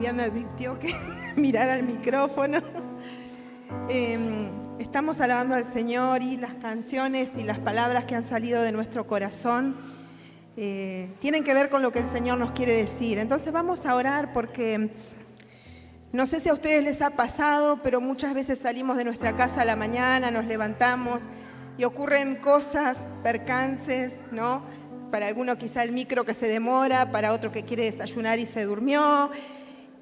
Ya me advirtió que mirara al micrófono. Estamos alabando al Señor y las canciones y las palabras que han salido de nuestro corazón tienen que ver con lo que el Señor nos quiere decir. Entonces vamos a orar porque no sé si a ustedes les ha pasado, pero muchas veces salimos de nuestra casa a la mañana, nos levantamos y ocurren cosas, percances, ¿no? Para alguno quizá el micro que se demora, para otro que quiere desayunar y se durmió.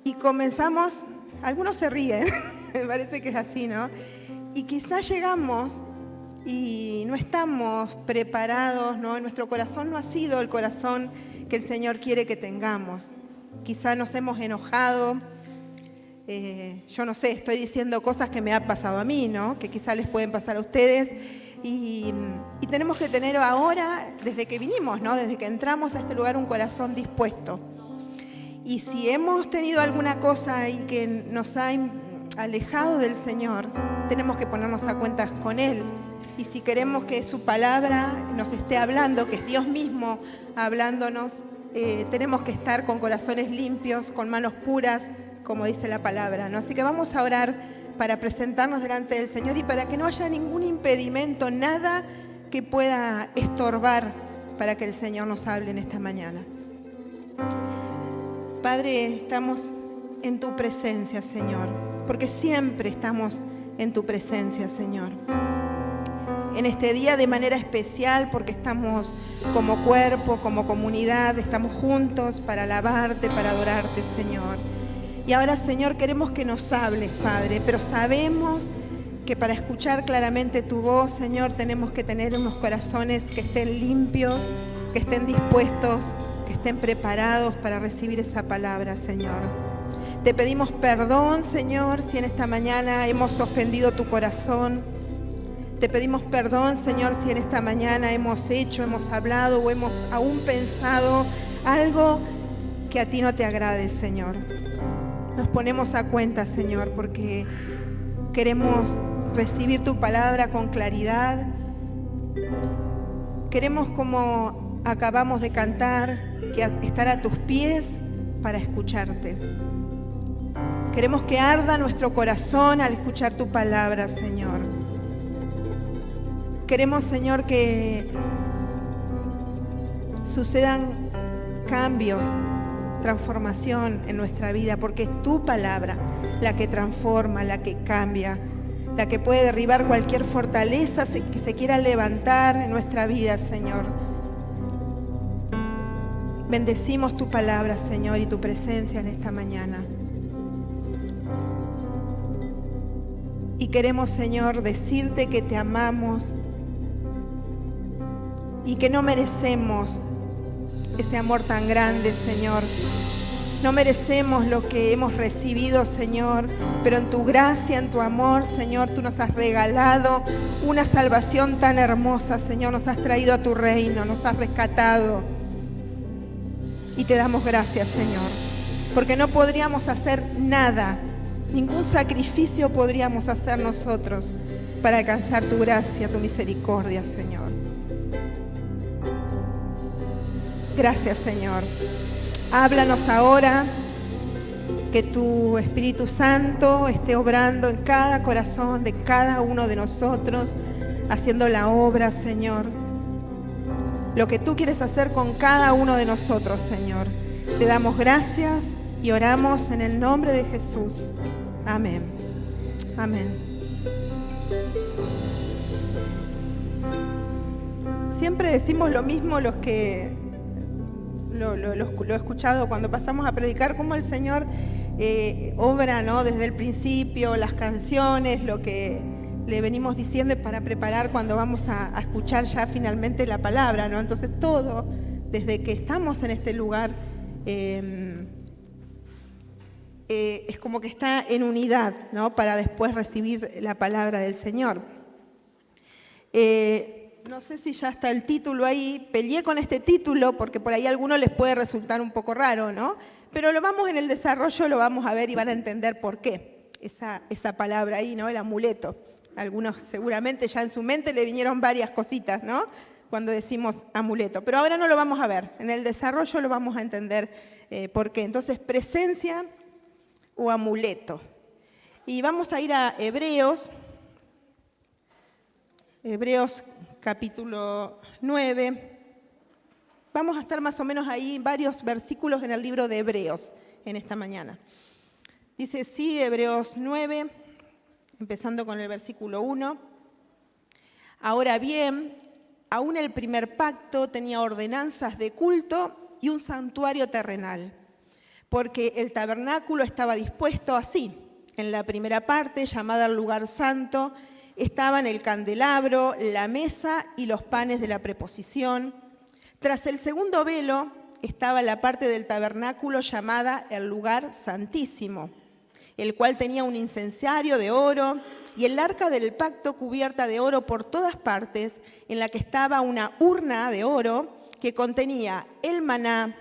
Y comenzamos, algunos se ríen, me parece que es así, ¿no? Y quizás llegamos y no estamos preparados, ¿no? Nuestro corazón no ha sido el corazón que el Señor quiere que tengamos. Quizás nos hemos enojado, yo no sé, estoy diciendo cosas que me han pasado a mí, ¿no? Que quizás les pueden pasar a ustedes. Y tenemos que tener ahora, desde que vinimos, ¿no? Desde que entramos a este lugar, un corazón dispuesto. Y si hemos tenido alguna cosa ahí que nos ha alejado del Señor, tenemos que ponernos a cuentas con Él. Y si queremos que su palabra nos esté hablando, que es Dios mismo hablándonos, tenemos que estar con corazones limpios, con manos puras, como dice la palabra, ¿no? Así que vamos a orar para presentarnos delante del Señor y para que no haya ningún impedimento, nada que pueda estorbar para que el Señor nos hable en esta mañana. Padre, estamos en tu presencia, Señor, porque siempre estamos en tu presencia, Señor. En este día de manera especial, porque estamos como cuerpo, como comunidad, estamos juntos para alabarte, para adorarte, Señor. Y ahora, Señor, queremos que nos hables, Padre, pero sabemos que para escuchar claramente tu voz, Señor, tenemos que tener unos corazones que estén limpios, que estén dispuestos, que estén preparados para recibir esa palabra, Señor. Te pedimos perdón, Señor, si en esta mañana hemos ofendido tu corazón. Te pedimos perdón, Señor, si en esta mañana hemos hecho, hemos hablado o hemos aún pensado algo que a ti no te agrade, Señor. Nos ponemos a cuenta, Señor, porque queremos recibir tu palabra con claridad. Queremos, como acabamos de cantar, estar a tus pies para escucharte. Queremos que arda nuestro corazón al escuchar tu palabra, Señor. Queremos, Señor, que sucedan cambios, transformación en nuestra vida, porque es tu palabra la que transforma, la que cambia, la que puede derribar cualquier fortaleza que se quiera levantar en nuestra vida, Señor. Bendecimos tu palabra, Señor, y tu presencia en esta mañana. Y queremos, Señor, decirte que te amamos y que no merecemos ese amor tan grande, Señor. No merecemos lo que hemos recibido, Señor, pero en tu gracia, en tu amor, Señor, tú nos has regalado una salvación tan hermosa, Señor. Nos has traído a tu reino, nos has rescatado. Y te damos gracias, Señor, porque no podríamos hacer nada, ningún sacrificio podríamos hacer nosotros para alcanzar tu gracia, tu misericordia, Señor. Gracias, Señor. Háblanos ahora, que tu Espíritu Santo esté obrando en cada corazón de cada uno de nosotros, haciendo la obra, Señor. Lo que tú quieres hacer con cada uno de nosotros, Señor. Te damos gracias y oramos en el nombre de Jesús. Amén. Amén. Siempre decimos lo mismo los que lo he escuchado cuando pasamos a predicar, cómo el Señor obra, ¿no? Desde el principio, las canciones, lo que le venimos diciendo para preparar cuando vamos a escuchar ya finalmente la palabra, ¿no? Entonces todo, desde que estamos en este lugar, es como que está en unidad, ¿no? Para después recibir la palabra del Señor. No sé si ya está el título ahí. Peleé con este título porque por ahí a algunos les puede resultar un poco raro, ¿no? Pero lo vamos en el desarrollo, lo vamos a ver y van a entender por qué esa palabra ahí, ¿no? El amuleto. Algunos seguramente ya en su mente le vinieron varias cositas, ¿no? Cuando decimos amuleto. Pero ahora no lo vamos a ver. En el desarrollo lo vamos a entender por qué. Entonces, presencia o amuleto. Y vamos a ir a Hebreos capítulo 9. Vamos a estar más o menos ahí varios versículos en el libro de Hebreos en esta mañana. Dice sí, Hebreos 9, empezando con el versículo 1. Ahora bien, aún el primer pacto tenía ordenanzas de culto y un santuario terrenal, porque el tabernáculo estaba dispuesto así. En la primera parte, llamada el lugar santo, estaban el candelabro, la mesa y los panes de la preposición. Tras el segundo velo estaba la parte del tabernáculo llamada el lugar santísimo, el cual tenía un incensario de oro y el arca del pacto cubierta de oro por todas partes, en la que estaba una urna de oro que contenía el maná,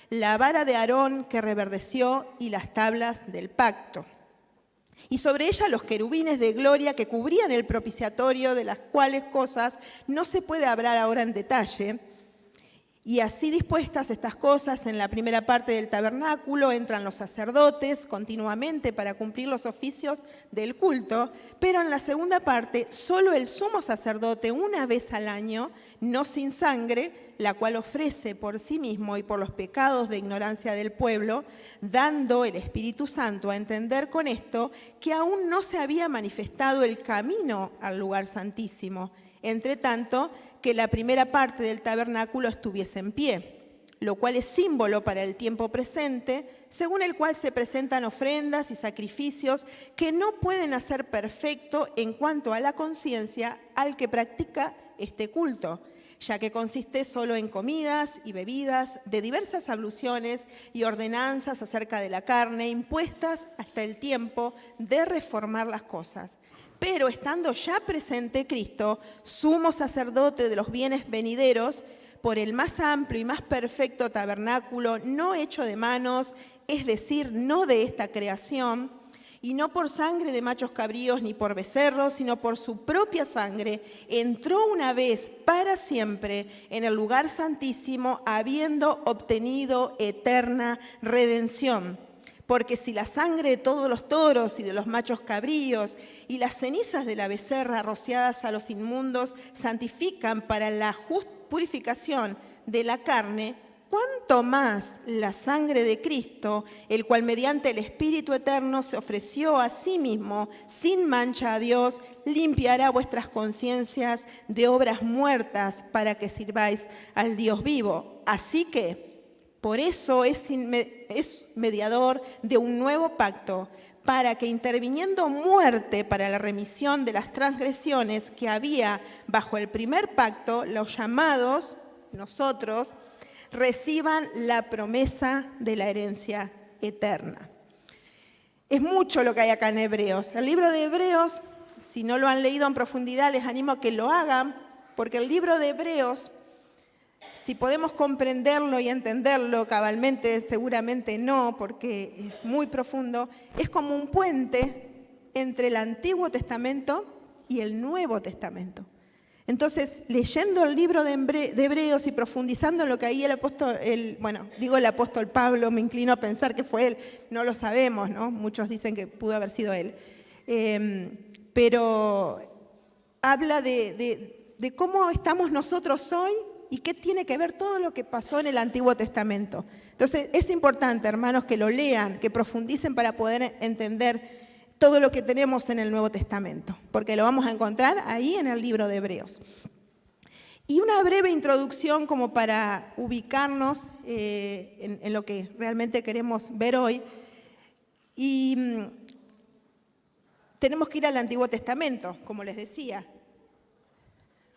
la vara de Aarón que reverdeció y las tablas del pacto. Y sobre ella los querubines de gloria que cubrían el propiciatorio, de las cuales cosas no se puede hablar ahora en detalle. Y así dispuestas estas cosas, en la primera parte del tabernáculo entran los sacerdotes continuamente para cumplir los oficios del culto, pero en la segunda parte solo el sumo sacerdote una vez al año, no sin sangre, la cual ofrece por sí mismo y por los pecados de ignorancia del pueblo, dando el Espíritu Santo a entender con esto que aún no se había manifestado el camino al lugar santísimo, entre tanto que la primera parte del tabernáculo estuviese en pie, lo cual es símbolo para el tiempo presente, según el cual se presentan ofrendas y sacrificios que no pueden hacer perfecto en cuanto a la conciencia al que practica este culto, ya que consiste solo en comidas y bebidas de diversas abluciones y ordenanzas acerca de la carne, impuestas hasta el tiempo de reformar las cosas. Pero estando ya presente Cristo, sumo sacerdote de los bienes venideros, por el más amplio y más perfecto tabernáculo, no hecho de manos, es decir, no de esta creación, y no por sangre de machos cabríos ni por becerros, sino por su propia sangre, entró una vez para siempre en el lugar santísimo, habiendo obtenido eterna redención. Porque si la sangre de todos los toros y de los machos cabríos y las cenizas de la becerra rociadas a los inmundos santifican para la purificación de la carne, ¿cuánto más la sangre de Cristo, el cual mediante el Espíritu Eterno se ofreció a sí mismo sin mancha a Dios, limpiará vuestras conciencias de obras muertas para que sirváis al Dios vivo? Así que por eso es mediador de un nuevo pacto, para que interviniendo muerte para la remisión de las transgresiones que había bajo el primer pacto, los llamados, nosotros, reciban la promesa de la herencia eterna. Es mucho lo que hay acá en Hebreos. El libro de Hebreos, si no lo han leído en profundidad, les animo a que lo hagan, porque el libro de Hebreos, si podemos comprenderlo y entenderlo cabalmente, seguramente no, porque es muy profundo, es como un puente entre el Antiguo Testamento y el Nuevo Testamento. Entonces, leyendo el libro de Hebreos y profundizando en lo que ahí el apóstol Pablo, me inclino a pensar que fue él, no lo sabemos, ¿no? Muchos dicen que pudo haber sido él. Pero habla de cómo estamos nosotros hoy y qué tiene que ver todo lo que pasó en el Antiguo Testamento. Entonces, es importante, hermanos, que lo lean, que profundicen para poder entender todo lo que tenemos en el Nuevo Testamento, porque lo vamos a encontrar ahí en el libro de Hebreos. Y una breve introducción como para ubicarnos en lo que realmente queremos ver hoy. Y tenemos que ir al Antiguo Testamento, como les decía.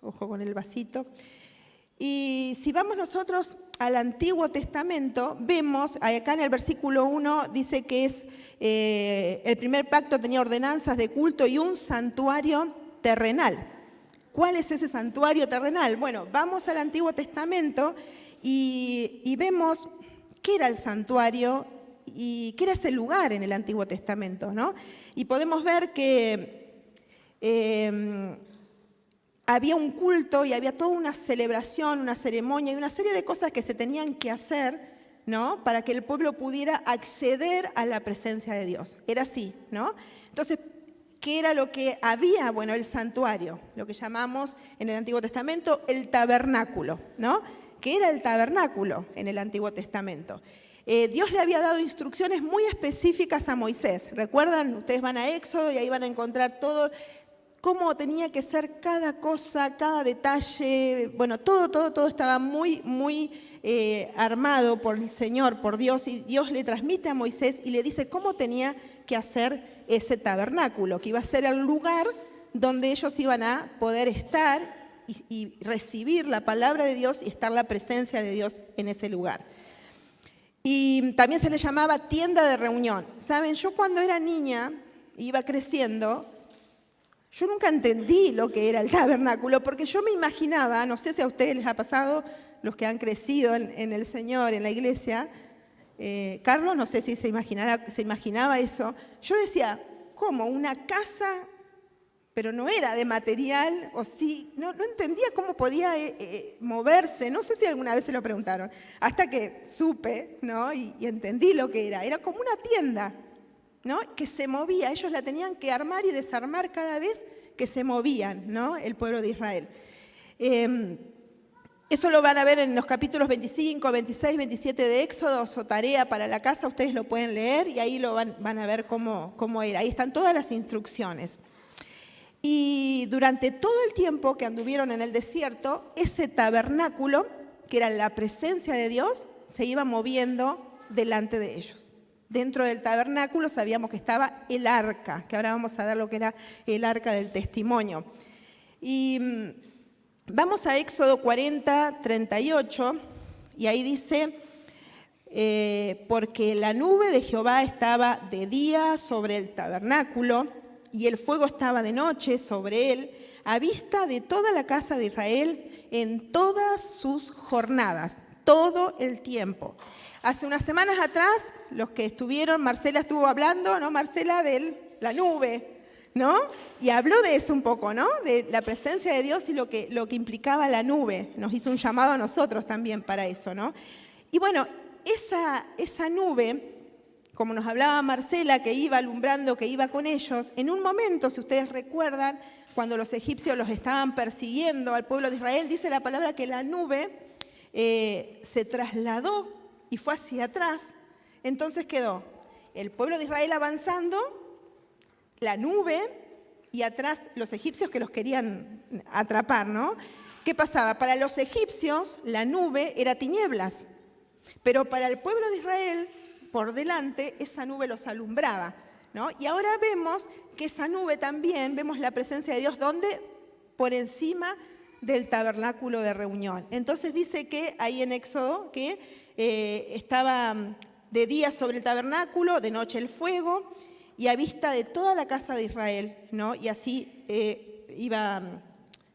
Ojo con el vasito. Y si vamos nosotros al Antiguo Testamento, vemos, acá en el versículo 1 dice que el primer pacto tenía ordenanzas de culto y un santuario terrenal. ¿Cuál es ese santuario terrenal? Bueno, vamos al Antiguo Testamento y vemos qué era el santuario y qué era ese lugar en el Antiguo Testamento, ¿no? Y podemos ver que había un culto y había toda una celebración, una ceremonia y una serie de cosas que se tenían que hacer ¿no? Para que el pueblo pudiera acceder a la presencia de Dios. Era así, ¿no? Entonces, ¿qué era lo que había? Bueno, el santuario, lo que llamamos en el Antiguo Testamento el tabernáculo, ¿no? ¿Qué era el tabernáculo en el Antiguo Testamento? Dios le había dado instrucciones muy específicas a Moisés. ¿Recuerdan? Ustedes van a Éxodo y ahí van a encontrar todo, cómo tenía que ser cada cosa, cada detalle. Bueno, todo estaba muy armado por el Señor, por Dios, y Dios le transmite a Moisés y le dice cómo tenía que hacer ese tabernáculo, que iba a ser el lugar donde ellos iban a poder estar y recibir la palabra de Dios y estar la presencia de Dios en ese lugar. Y también se le llamaba tienda de reunión. Saben, yo cuando era niña, iba creciendo, yo nunca entendí lo que era el tabernáculo, porque yo me imaginaba, no sé si a ustedes les ha pasado, los que han crecido en el Señor, en la iglesia, Carlos, no sé si se imaginaba eso. Yo decía, ¿cómo? ¿Una casa? Pero no era de material, o sí, no entendía cómo podía moverse, no sé si alguna vez se lo preguntaron, hasta que supe, ¿no? y entendí lo que era como una tienda, ¿no? Que se movía, ellos la tenían que armar y desarmar cada vez que se movían, ¿no? El pueblo de Israel. Eso lo van a ver en los capítulos 25, 26, 27 de Éxodo, o tarea para la casa, ustedes lo pueden leer y ahí lo van a ver cómo era, ahí están todas las instrucciones. Y durante todo el tiempo que anduvieron en el desierto, ese tabernáculo, que era la presencia de Dios, se iba moviendo delante de ellos. Dentro del tabernáculo sabíamos que estaba el arca, que ahora vamos a ver lo que era el arca del testimonio. Y vamos a Éxodo 40, 38, y ahí dice, porque la nube de Jehová estaba de día sobre el tabernáculo, y el fuego estaba de noche sobre él, a vista de toda la casa de Israel en todas sus jornadas, todo el tiempo. Hace unas semanas atrás, los que estuvieron, Marcela estuvo hablando, ¿no? Marcela, de la nube, ¿no? Y habló de eso un poco, ¿no? De la presencia de Dios y lo que implicaba la nube. Nos hizo un llamado a nosotros también para eso, ¿no? Y bueno, esa nube, como nos hablaba Marcela, que iba alumbrando, que iba con ellos, en un momento, si ustedes recuerdan, cuando los egipcios los estaban persiguiendo al pueblo de Israel, dice la palabra que la nube se trasladó y fue hacia atrás. Entonces quedó el pueblo de Israel avanzando, la nube y atrás los egipcios que los querían atrapar, ¿no? ¿Qué pasaba? Para los egipcios la nube era tinieblas, pero para el pueblo de Israel, por delante, esa nube los alumbraba, ¿no? Y ahora vemos que esa nube también, vemos la presencia de Dios, ¿dónde? Por encima del tabernáculo de reunión. Entonces dice que ahí en Éxodo que estaba de día sobre el tabernáculo, de noche el fuego, y a vista de toda la casa de Israel, ¿no? Y así iba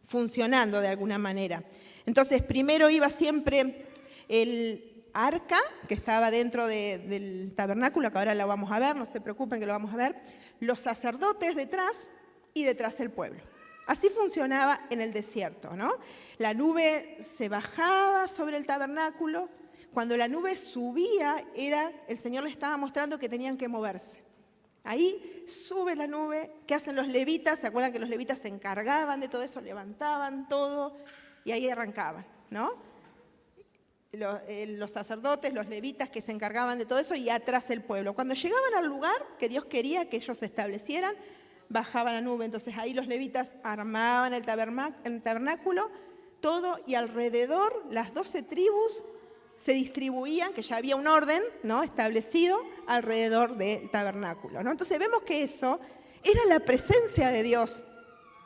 funcionando de alguna manera. Entonces primero iba siempre el arca, que estaba dentro del tabernáculo, que ahora la vamos a ver, no se preocupen que lo vamos a ver, los sacerdotes detrás y detrás el pueblo. Así funcionaba en el desierto, ¿no? La nube se bajaba sobre el tabernáculo, cuando la nube subía, el Señor les estaba mostrando que tenían que moverse. Ahí sube la nube, ¿qué hacen los levitas? ¿Se acuerdan que los levitas se encargaban de todo eso? Levantaban todo y ahí arrancaban, ¿no? Los sacerdotes, los levitas que se encargaban de todo eso y atrás el pueblo. Cuando llegaban al lugar que Dios quería que ellos se establecieran, bajaba la nube. Entonces ahí los levitas armaban el tabernáculo, todo, y alrededor las 12 tribus se distribuían, que ya había un orden, ¿no? Establecido alrededor del tabernáculo, ¿no? Entonces vemos que eso era la presencia de Dios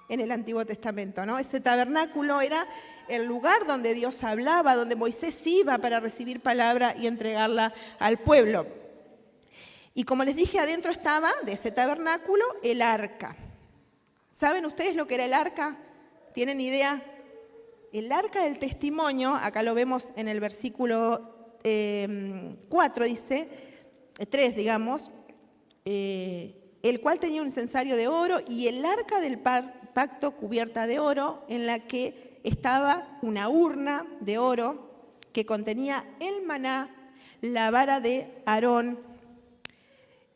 en el Antiguo Testamento, ¿no? Ese tabernáculo era el lugar donde Dios hablaba, donde Moisés iba para recibir palabra y entregarla al pueblo. Y como les dije, adentro estaba de ese tabernáculo el arca. ¿Saben ustedes lo que era el arca? ¿Tienen idea? El arca del testimonio, acá lo vemos en el versículo 4, dice, 3 digamos, el cual tenía un incensario de oro y el arca del pacto cubierta de oro, en la que estaba una urna de oro que contenía el maná, la vara de Aarón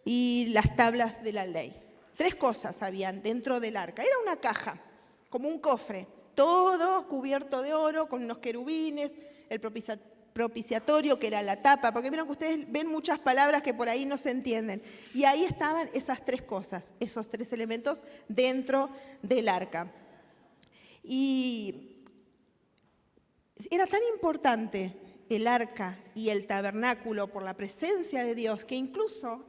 y las tablas de la ley. 3 cosas habían dentro del arca. Era una caja, como un cofre, todo cubierto de oro, con unos querubines, el propiciatorio, que era la tapa, porque vieron que ustedes ven muchas palabras que por ahí no se entienden. Y ahí estaban esas 3 cosas, esos 3 elementos dentro del arca. Y era tan importante el arca y el tabernáculo por la presencia de Dios, que incluso,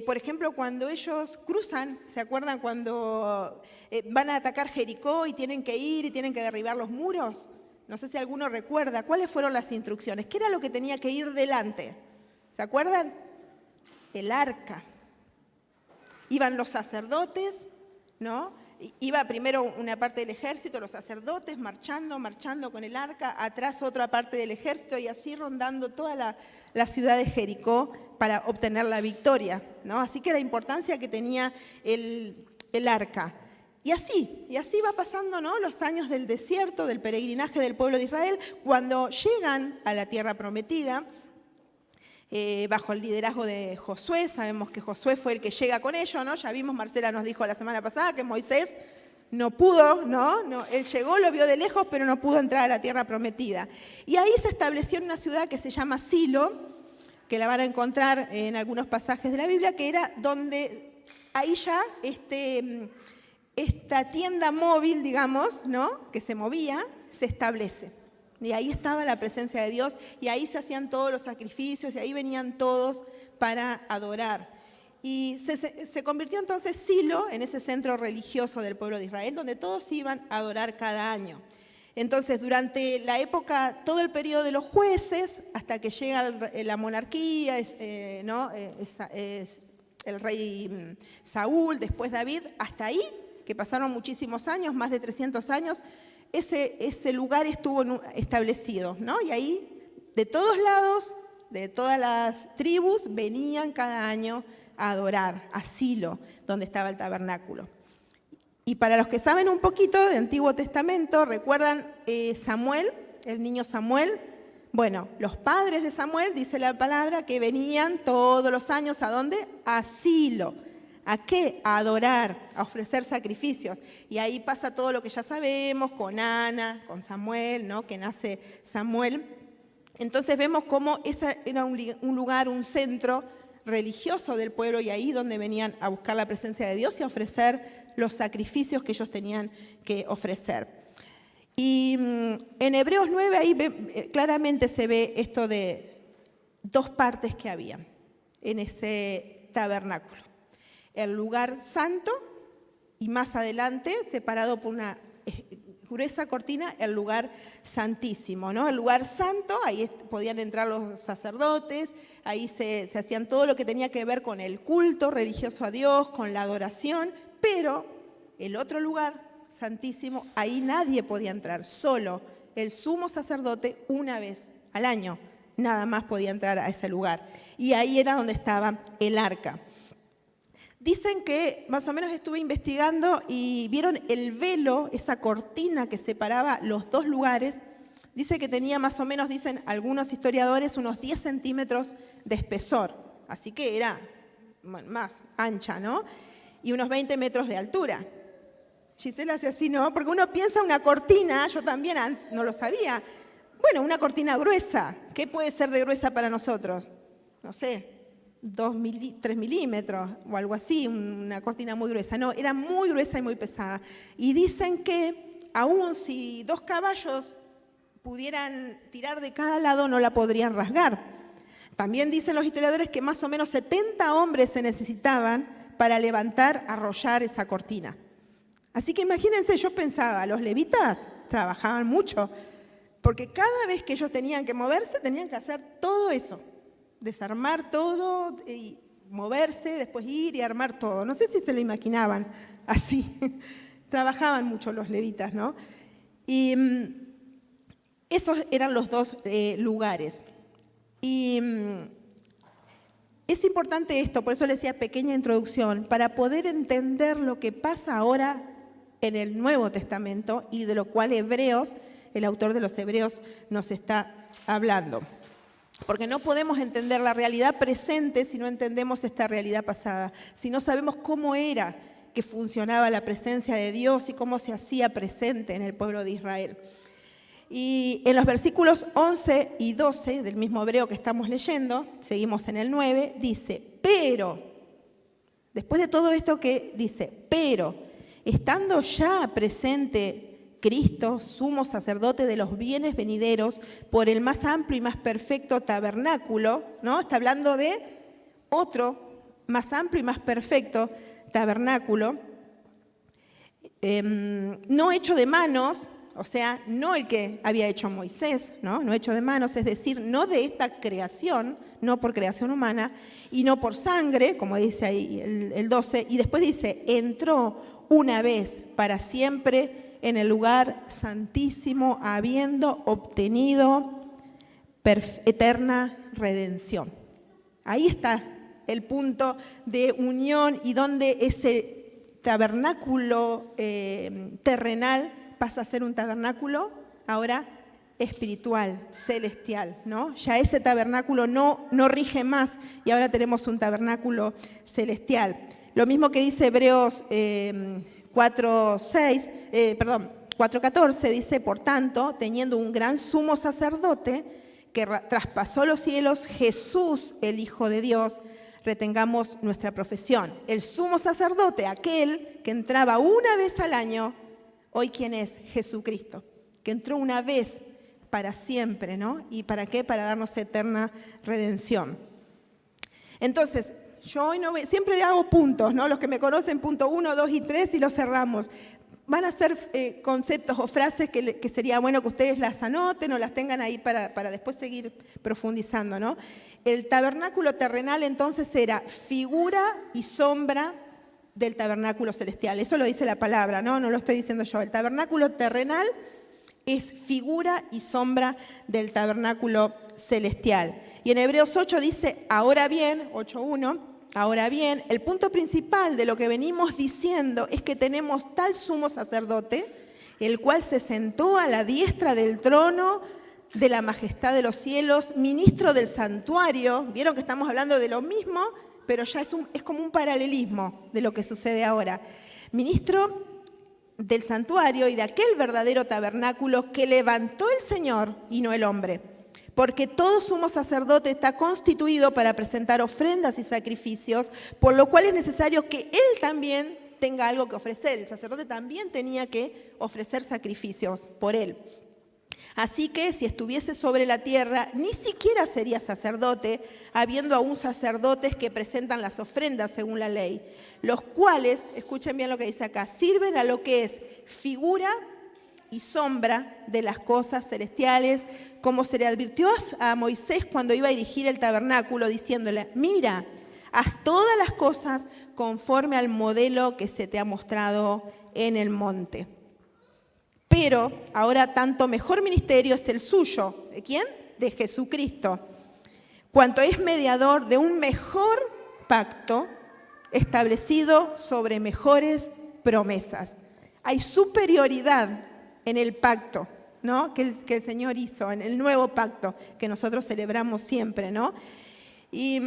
por ejemplo, cuando ellos cruzan, ¿se acuerdan cuando van a atacar Jericó y tienen que ir y tienen que derribar los muros? No sé si alguno recuerda, ¿cuáles fueron las instrucciones? ¿Qué era lo que tenía que ir delante? ¿Se acuerdan? El arca. Iban los sacerdotes, ¿no? Iba primero una parte del ejército, los sacerdotes, marchando con el arca, atrás otra parte del ejército y así rondando toda la ciudad de Jericó para obtener la victoria, ¿no? Así que la importancia que tenía el arca. Y así va pasando, ¿no?, los años del desierto, del peregrinaje del pueblo de Israel, cuando llegan a la tierra prometida, bajo el liderazgo de Josué. Sabemos que Josué fue el que llega con ellos, ¿no? Ya vimos, Marcela nos dijo la semana pasada que Moisés no pudo, ¿no? Él llegó, lo vio de lejos, pero no pudo entrar a la tierra prometida. Y ahí se estableció en una ciudad que se llama Silo, que la van a encontrar en algunos pasajes de la Biblia, que era donde ahí ya esta tienda móvil, digamos, ¿no?, que se movía, se establece. Y ahí estaba la presencia de Dios, y ahí se hacían todos los sacrificios, y ahí venían todos para adorar. Y se convirtió entonces Silo en ese centro religioso del pueblo de Israel, donde todos iban a adorar cada año. Entonces, durante la época, todo el periodo de los jueces, hasta que llega la monarquía, ¿no?, es el rey Saúl, después David, hasta ahí, que pasaron muchísimos años, más de 300 años, ese lugar estuvo establecido, ¿no? Y ahí, de todos lados, de todas las tribus, venían cada año a adorar a Silo, donde estaba el tabernáculo. Y para los que saben un poquito de Antiguo Testamento, ¿recuerdan Samuel, el niño Samuel? Bueno, los padres de Samuel, dice la palabra, que venían todos los años, ¿a dónde? A Silo. ¿A qué? A adorar, a ofrecer sacrificios. Y ahí pasa todo lo que ya sabemos, con Ana, con Samuel, ¿no?, que nace Samuel. Entonces vemos cómo ese era un lugar, un centro religioso del pueblo, y ahí donde venían a buscar la presencia de Dios y a ofrecer los sacrificios que ellos tenían que ofrecer. Y en Hebreos 9 ahí claramente se ve esto de 2 partes que había en ese tabernáculo. El lugar santo y más adelante, separado por una gruesa cortina, el lugar santísimo, ¿no? El lugar santo, ahí podían entrar los sacerdotes, ahí se hacían todo lo que tenía que ver con el culto religioso a Dios, con la adoración, pero el otro lugar santísimo, ahí nadie podía entrar, solo el sumo sacerdote una vez al año, nada más podía entrar a ese lugar. Y ahí era donde estaba el arca. Dicen que, más o menos estuve investigando y vieron el velo, esa cortina que separaba los 2 lugares, dice que tenía más o menos, dicen algunos historiadores, unos 10 centímetros de espesor, así que era más ancha, ¿no? Y unos 20 metros de altura. Gisela hace así, ¿no? Porque uno piensa una cortina, yo también no lo sabía, bueno, una cortina gruesa, ¿qué puede ser de gruesa para nosotros? No sé, 3 milímetros o algo así, una cortina muy gruesa. No, era muy gruesa y muy pesada. Y dicen que aún si 2 caballos pudieran tirar de cada lado, no la podrían rasgar. También dicen los historiadores que más o menos 70 hombres se necesitaban para levantar, arrollar esa cortina. Así que imagínense, yo pensaba, los levitas trabajaban mucho, porque cada vez que ellos tenían que moverse, tenían que hacer todo eso. Desarmar todo, y moverse, después ir y armar todo. No sé si se lo imaginaban así. Trabajaban mucho los levitas, ¿no? Y esos eran los 2 lugares. Y es importante esto, por eso les decía pequeña introducción, para poder entender lo que pasa ahora en el Nuevo Testamento y de lo cual Hebreos, el autor de los Hebreos, nos está hablando. Porque no podemos entender la realidad presente si no entendemos esta realidad pasada, si no sabemos cómo era que funcionaba la presencia de Dios y cómo se hacía presente en el pueblo de Israel. Y en los versículos 11 y 12 del mismo hebreo que estamos leyendo, seguimos en el 9, dice, pero, después de todo esto que dice, pero, estando ya presente Cristo, sumo sacerdote de los bienes venideros, por el más amplio y más perfecto tabernáculo, ¿no? Está hablando de otro más amplio y más perfecto tabernáculo, no hecho de manos, o sea, no el que había hecho Moisés, no hecho de manos, es decir, no de esta creación, no por creación humana, y no por sangre, como dice ahí el 12, y después dice, entró una vez para siempre en el lugar santísimo, habiendo obtenido eterna redención. Ahí está el punto de unión y donde ese tabernáculo terrenal pasa a ser un tabernáculo ahora espiritual, celestial, ¿no? Ya ese tabernáculo no rige más y ahora tenemos un tabernáculo celestial. Lo mismo que dice Hebreos 4:14, dice, por tanto, teniendo un gran sumo sacerdote que traspasó los cielos, Jesús, el Hijo de Dios, retengamos nuestra profesión. El sumo sacerdote, aquel que entraba una vez al año, hoy ¿quién es? Jesucristo, que entró una vez para siempre, ¿no? ¿Y para qué? Para darnos eterna redención. Entonces, yo hoy siempre hago puntos, ¿no? Los que me conocen, punto 1, 2 y 3 y los cerramos. Van a ser conceptos o frases que sería bueno que ustedes las anoten o las tengan ahí para después seguir profundizando, ¿no? El tabernáculo terrenal entonces era figura y sombra del tabernáculo celestial. Eso lo dice la palabra, ¿no? No lo estoy diciendo yo. El tabernáculo terrenal es figura y sombra del tabernáculo celestial. Y en Hebreos 8 dice, ahora bien, 8:1, ahora bien, el punto principal de lo que venimos diciendo es que tenemos tal sumo sacerdote, el cual se sentó a la diestra del trono de la majestad de los cielos, ministro del santuario. Vieron que estamos hablando de lo mismo, pero ya es como un paralelismo de lo que sucede ahora. Ministro del santuario y de aquel verdadero tabernáculo que levantó el Señor y no el hombre. Porque todo sumo sacerdote está constituido para presentar ofrendas y sacrificios, por lo cual es necesario que él también tenga algo que ofrecer. El sacerdote también tenía que ofrecer sacrificios por él. Así que si estuviese sobre la tierra, ni siquiera sería sacerdote, habiendo aún sacerdotes que presentan las ofrendas según la ley, los cuales, escuchen bien lo que dice acá, sirven a lo que es figura y sombra de las cosas celestiales, como se le advirtió a Moisés cuando iba a dirigir el tabernáculo, diciéndole, mira, haz todas las cosas conforme al modelo que se te ha mostrado en el monte. Pero ahora tanto mejor ministerio es el suyo. ¿De quién? De Jesucristo. Cuanto es mediador de un mejor pacto establecido sobre mejores promesas. Hay superioridad en el pacto, ¿no? que el Señor hizo, en el nuevo pacto que nosotros celebramos siempre, ¿no? Y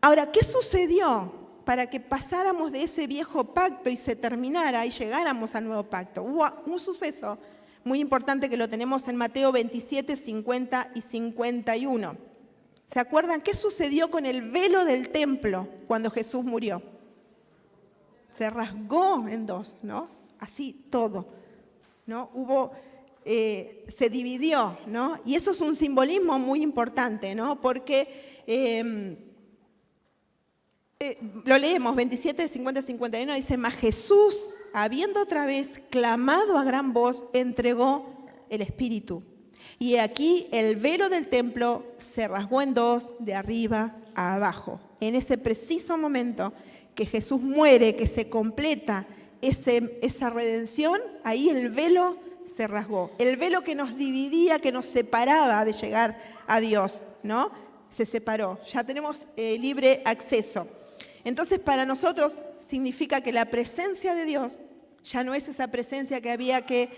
ahora, ¿qué sucedió para que pasáramos de ese viejo pacto y se terminara y llegáramos al nuevo pacto? Hubo un suceso muy importante que lo tenemos en Mateo 27, 50 y 51. ¿Se acuerdan qué sucedió con el velo del templo cuando Jesús murió? Se rasgó en dos, ¿no? Así todo, ¿no? Se dividió, ¿no? Y eso es un simbolismo muy importante, ¿no? Porque lo leemos, 27, 50, 51, dice, mas Jesús, habiendo otra vez clamado a gran voz, entregó el Espíritu. Y aquí el velo del templo se rasgó en dos, de arriba a abajo. En ese preciso momento que Jesús muere, que se completa esa redención, ahí el velo se rasgó. El velo que nos dividía, que nos separaba de llegar a Dios, ¿no? Se separó. Ya tenemos libre acceso. Entonces, para nosotros significa que la presencia de Dios ya no es esa presencia que había que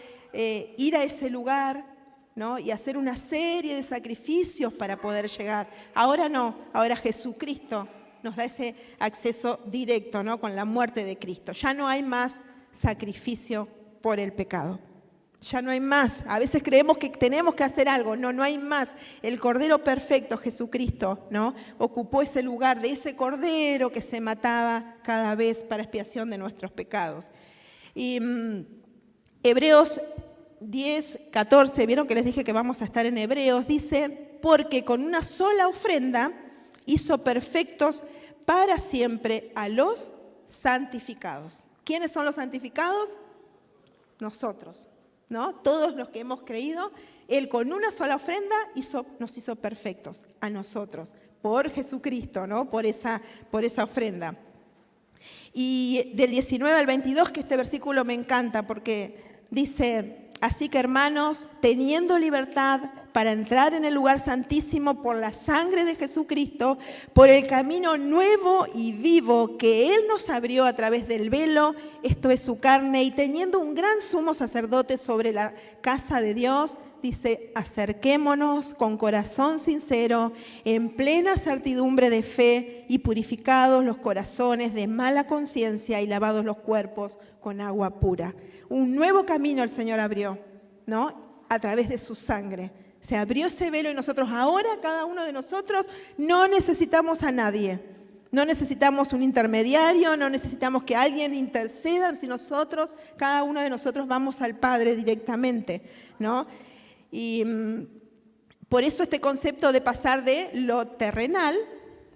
ir a ese lugar ¿no? Y hacer una serie de sacrificios para poder llegar. Ahora no, ahora Jesucristo nos da ese acceso directo, ¿no? Con la muerte de Cristo. Ya no hay más sacrificio por el pecado. Ya no hay más. A veces creemos que tenemos que hacer algo. No, no hay más. El Cordero perfecto, Jesucristo, ¿no? Ocupó ese lugar de ese Cordero que se mataba cada vez para expiación de nuestros pecados. Y Hebreos 10, 14, vieron que les dije que vamos a estar en Hebreos, dice, porque con una sola ofrenda hizo perfectos para siempre a los santificados. ¿Quiénes son los santificados? Nosotros, ¿no? Todos los que hemos creído, Él con una sola ofrenda nos hizo perfectos a nosotros, por Jesucristo, ¿no? Por esa ofrenda. Y del 19 al 22, que este versículo me encanta porque dice, así que hermanos, teniendo libertad para entrar en el lugar santísimo por la sangre de Jesucristo, por el camino nuevo y vivo que Él nos abrió a través del velo, esto es su carne, y teniendo un gran sumo sacerdote sobre la casa de Dios, dice, acerquémonos con corazón sincero, en plena certidumbre de fe y purificados los corazones de mala conciencia y lavados los cuerpos con agua pura. Un nuevo camino el Señor abrió, ¿no? A través de su sangre. Se abrió ese velo y nosotros ahora, cada uno de nosotros, no necesitamos a nadie. No necesitamos un intermediario, no necesitamos que alguien interceda, si nosotros, cada uno de nosotros vamos al Padre directamente, ¿no? Y por eso este concepto de pasar de lo terrenal,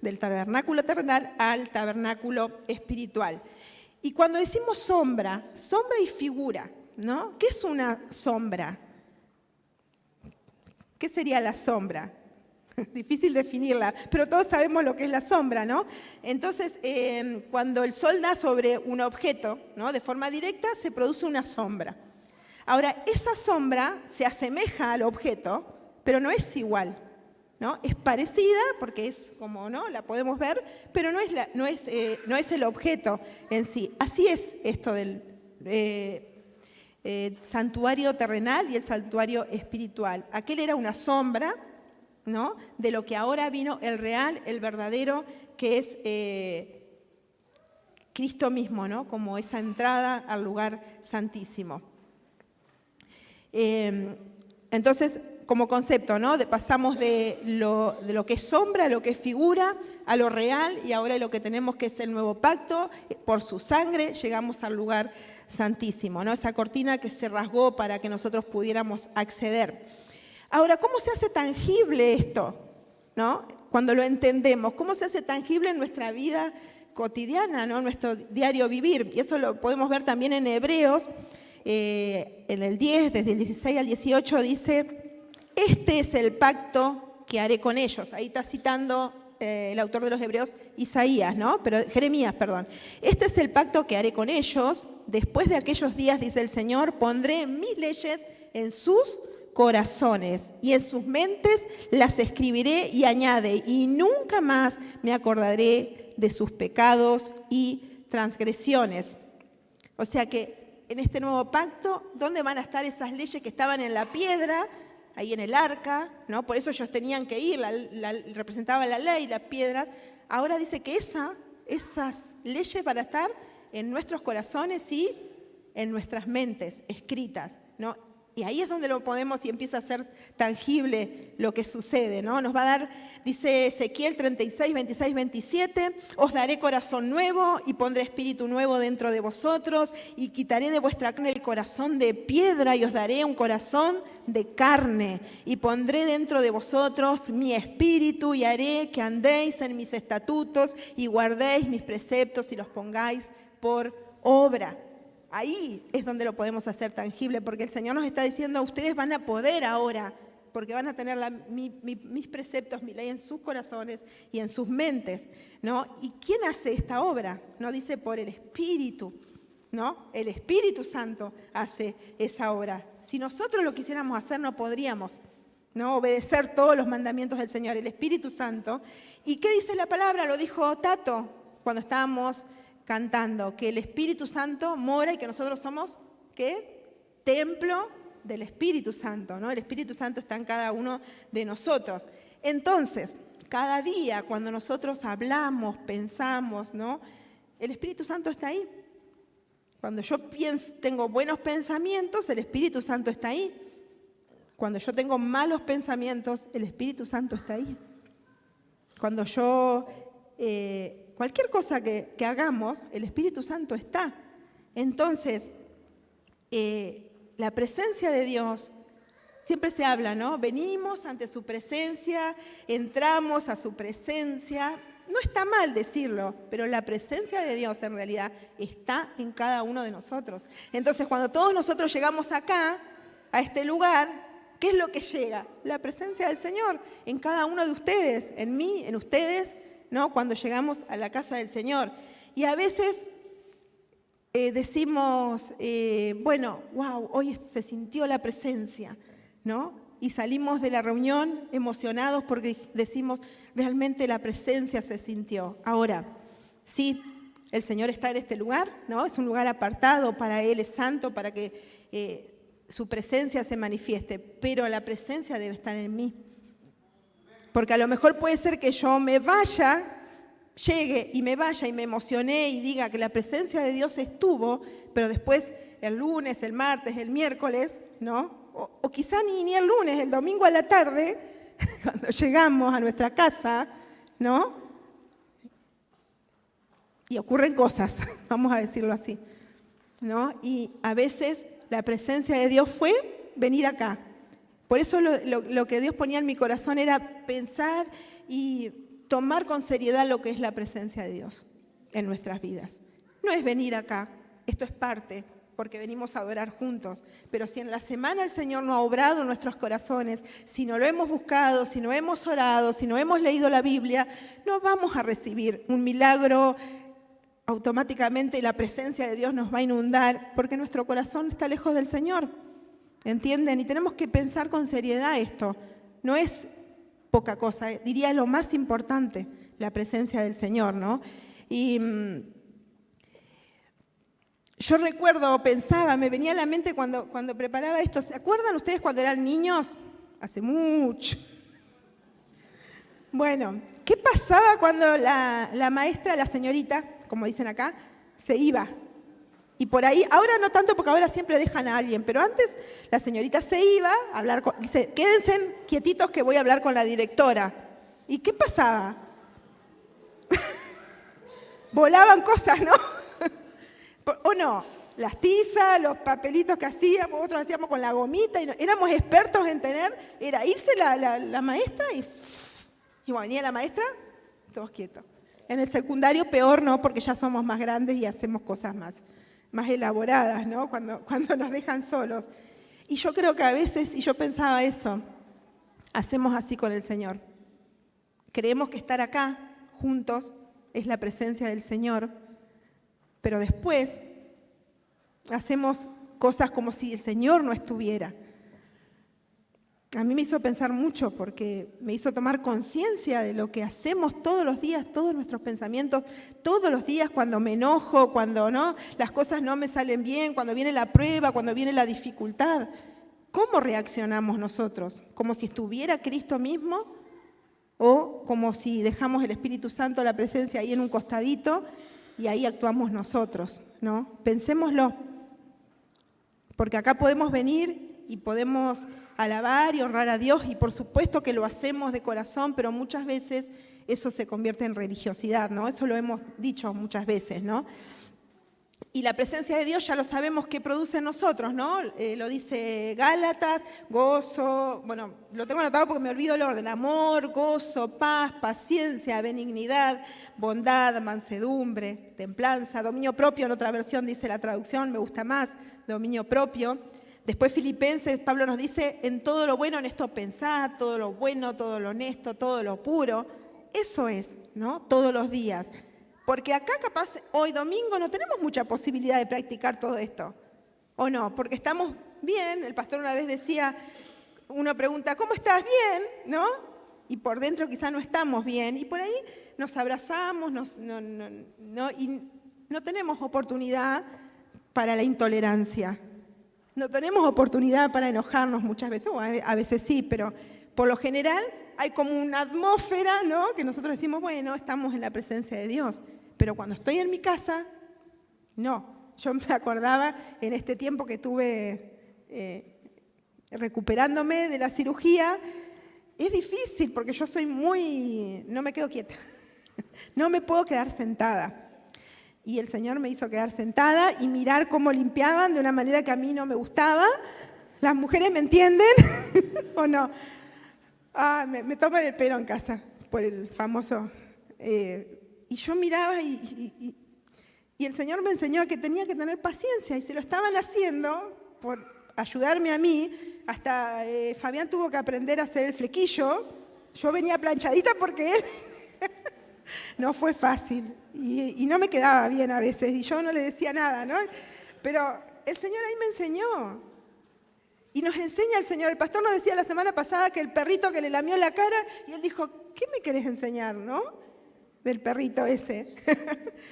del tabernáculo terrenal, al tabernáculo espiritual. Y cuando decimos sombra y figura, ¿no? ¿Qué es una sombra? ¿Qué sería la sombra? Difícil definirla, pero todos sabemos lo que es la sombra, ¿no? Entonces, cuando el sol da sobre un objeto, ¿no? De forma directa, se produce una sombra. Ahora, esa sombra se asemeja al objeto, pero no es igual, ¿no? Es parecida porque es como, ¿no? La podemos ver, pero no es el objeto en sí. Así es esto del santuario terrenal y el santuario espiritual. Aquel era una sombra, ¿no? De lo que ahora vino el real, el verdadero, que es Cristo mismo, ¿no? Como esa entrada al lugar santísimo. Entonces, como concepto, ¿no? Pasamos de lo que es sombra, a lo que es figura, a lo real, y ahora lo que tenemos que es el nuevo pacto, por su sangre llegamos al lugar santísimo, ¿no? Esa cortina que se rasgó para que nosotros pudiéramos acceder. Ahora, ¿cómo se hace tangible esto, ¿no? Cuando lo entendemos, ¿cómo se hace tangible en nuestra vida cotidiana, ¿no? En nuestro diario vivir? Y eso lo podemos ver también en Hebreos, en el 10, desde el 16 al 18, dice, este es el pacto que haré con ellos. Ahí está citando el autor de los Hebreos, Isaías, ¿no? Jeremías, perdón. Este es el pacto que haré con ellos. Después de aquellos días, dice el Señor, pondré mis leyes en sus corazones y en sus mentes las escribiré, y añade, y nunca más me acordaré de sus pecados y transgresiones. O sea que en este nuevo pacto, ¿dónde van a estar esas leyes que estaban en la piedra, ahí en el arca, ¿no? Por eso ellos tenían que ir, representaba la ley, las piedras. Ahora dice que esas leyes van a estar en nuestros corazones y en nuestras mentes, escritas, ¿no? Y ahí es donde lo podemos y empieza a ser tangible lo que sucede, ¿no? Nos va a dar, dice Ezequiel 36, 26, 27, os daré corazón nuevo y pondré espíritu nuevo dentro de vosotros y quitaré de vuestra carne el corazón de piedra y os daré un corazón de carne y pondré dentro de vosotros mi espíritu y haré que andéis en mis estatutos y guardéis mis preceptos y los pongáis por obra. Ahí es donde lo podemos hacer tangible, porque el Señor nos está diciendo, ustedes van a poder ahora, porque van a tener mis preceptos, mi ley en sus corazones y en sus mentes, ¿no? ¿Y quién hace esta obra? No dice por el Espíritu, ¿no? El Espíritu Santo hace esa obra. Si nosotros lo quisiéramos hacer, no podríamos, ¿no? Obedecer todos los mandamientos del Señor, el Espíritu Santo. ¿Y qué dice la palabra? Lo dijo Tato cuando estábamos cantando, que el Espíritu Santo mora y que nosotros somos, ¿qué? Templo del Espíritu Santo, ¿no? El Espíritu Santo está en cada uno de nosotros. Entonces, cada día cuando nosotros hablamos, pensamos, ¿no? El Espíritu Santo está ahí. Cuando yo tengo buenos pensamientos, el Espíritu Santo está ahí. Cuando yo tengo malos pensamientos, el Espíritu Santo está ahí. Cuando cualquier cosa que hagamos, el Espíritu Santo está. Entonces, la presencia de Dios, siempre se habla, ¿no? Venimos ante su presencia, entramos a su presencia. No está mal decirlo, pero la presencia de Dios en realidad está en cada uno de nosotros. Entonces, cuando todos nosotros llegamos acá, a este lugar, ¿qué es lo que llega? La presencia del Señor en cada uno de ustedes, en mí, en ustedes, ¿no? Cuando llegamos a la casa del Señor. Y a veces decimos, bueno, wow, hoy se sintió la presencia, ¿no? Y salimos de la reunión emocionados porque decimos, realmente la presencia se sintió. Ahora, sí, el Señor está en este lugar, ¿no? Es un lugar apartado para Él, es santo, para que su presencia se manifieste, pero la presencia debe estar en mí. Porque a lo mejor puede ser que yo me vaya, llegue y me vaya y me emocioné y diga que la presencia de Dios estuvo, pero después el lunes, el martes, el miércoles, ¿no? O quizá ni el lunes, el domingo a la tarde, cuando llegamos a nuestra casa, ¿no? Y ocurren cosas, vamos a decirlo así, ¿no? Y a veces la presencia de Dios fue venir acá. Por eso lo que Dios ponía en mi corazón era pensar y tomar con seriedad lo que es la presencia de Dios en nuestras vidas. No es venir acá, esto es parte, porque venimos a adorar juntos. Pero si en la semana el Señor no ha obrado en nuestros corazones, si no lo hemos buscado, si no hemos orado, si no hemos leído la Biblia, no vamos a recibir un milagro. Automáticamente la presencia de Dios nos va a inundar porque nuestro corazón está lejos del Señor. ¿Entienden? Y tenemos que pensar con seriedad esto. No es poca cosa, diría lo más importante, la presencia del Señor, ¿no? Y yo recuerdo, pensaba, me venía a la mente cuando preparaba esto. ¿Se acuerdan ustedes cuando eran niños? Hace mucho. Bueno, ¿qué pasaba cuando la maestra, la señorita, como dicen acá, se iba? Y por ahí, ahora no tanto porque ahora siempre dejan a alguien, pero antes la señorita se iba a hablar dice, quédense quietitos que voy a hablar con la directora. ¿Y qué pasaba? Volaban cosas, ¿no? ¿O no? Las tizas, los papelitos que hacíamos, otros hacíamos con la gomita, y éramos expertos en era irse la maestra y bueno, venía la maestra, todos quietos. En el secundario peor no, porque ya somos más grandes y hacemos cosas más elaboradas, ¿no? Cuando nos dejan solos. Y yo creo que a veces, y yo pensaba eso, hacemos así con el Señor. Creemos que estar acá juntos es la presencia del Señor, pero después hacemos cosas como si el Señor no estuviera. A mí me hizo pensar mucho porque me hizo tomar conciencia de lo que hacemos todos los días, todos nuestros pensamientos, todos los días cuando me enojo, cuando no, las cosas no me salen bien, cuando viene la prueba, cuando viene la dificultad. ¿Cómo reaccionamos nosotros? ¿Como si estuviera Cristo mismo? ¿O como si dejamos el Espíritu Santo, la presencia ahí en un costadito y ahí actuamos nosotros, ¿no? Pensémoslo, porque acá podemos venir y podemos alabar y honrar a Dios, y por supuesto que lo hacemos de corazón, pero muchas veces eso se convierte en religiosidad, ¿no? Eso lo hemos dicho muchas veces, ¿no? Y la presencia de Dios ya lo sabemos que produce en nosotros, ¿no? Lo dice Gálatas, gozo, bueno, lo tengo anotado porque me olvido el orden, amor, gozo, paz, paciencia, benignidad, bondad, mansedumbre, templanza, dominio propio, en otra versión dice la traducción, me gusta más, dominio propio. Después Filipenses, Pablo nos dice, en todo lo bueno, en esto pensad, todo lo bueno, todo lo honesto, todo lo puro. Eso es, ¿no? Todos los días. Porque acá capaz, hoy domingo, no tenemos mucha posibilidad de practicar todo esto. ¿O no? Porque estamos bien, el pastor una vez decía, uno pregunta, ¿cómo estás? Bien, ¿no? Y por dentro quizá no estamos bien. Y por ahí nos abrazamos, y no tenemos oportunidad para la intolerancia. no tenemos oportunidad para enojarnos muchas veces, o a veces sí, pero por lo general hay como una atmósfera, ¿no? Que nosotros decimos, bueno, estamos en la presencia de Dios. Pero cuando estoy en mi casa, no. Yo me acordaba en este tiempo que tuve recuperándome de la cirugía, es difícil porque yo soy no me quedo quieta, no me puedo quedar sentada. Y el Señor me hizo quedar sentada y mirar cómo limpiaban de una manera que a mí no me gustaba. ¿Las mujeres me entienden o no? Me toman el pelo en casa por el famoso... y yo miraba y el Señor me enseñó que tenía que tener paciencia y se lo estaban haciendo por ayudarme a mí. Hasta Fabián tuvo que aprender a hacer el flequillo. Yo venía planchadita porque él... No fue fácil y no me quedaba bien a veces y yo no le decía nada, ¿no? Pero el Señor ahí me enseñó y nos enseña el Señor. El pastor nos decía la semana pasada que el perrito que le lamió la cara y él dijo, ¿qué me querés enseñar, no? Del perrito ese.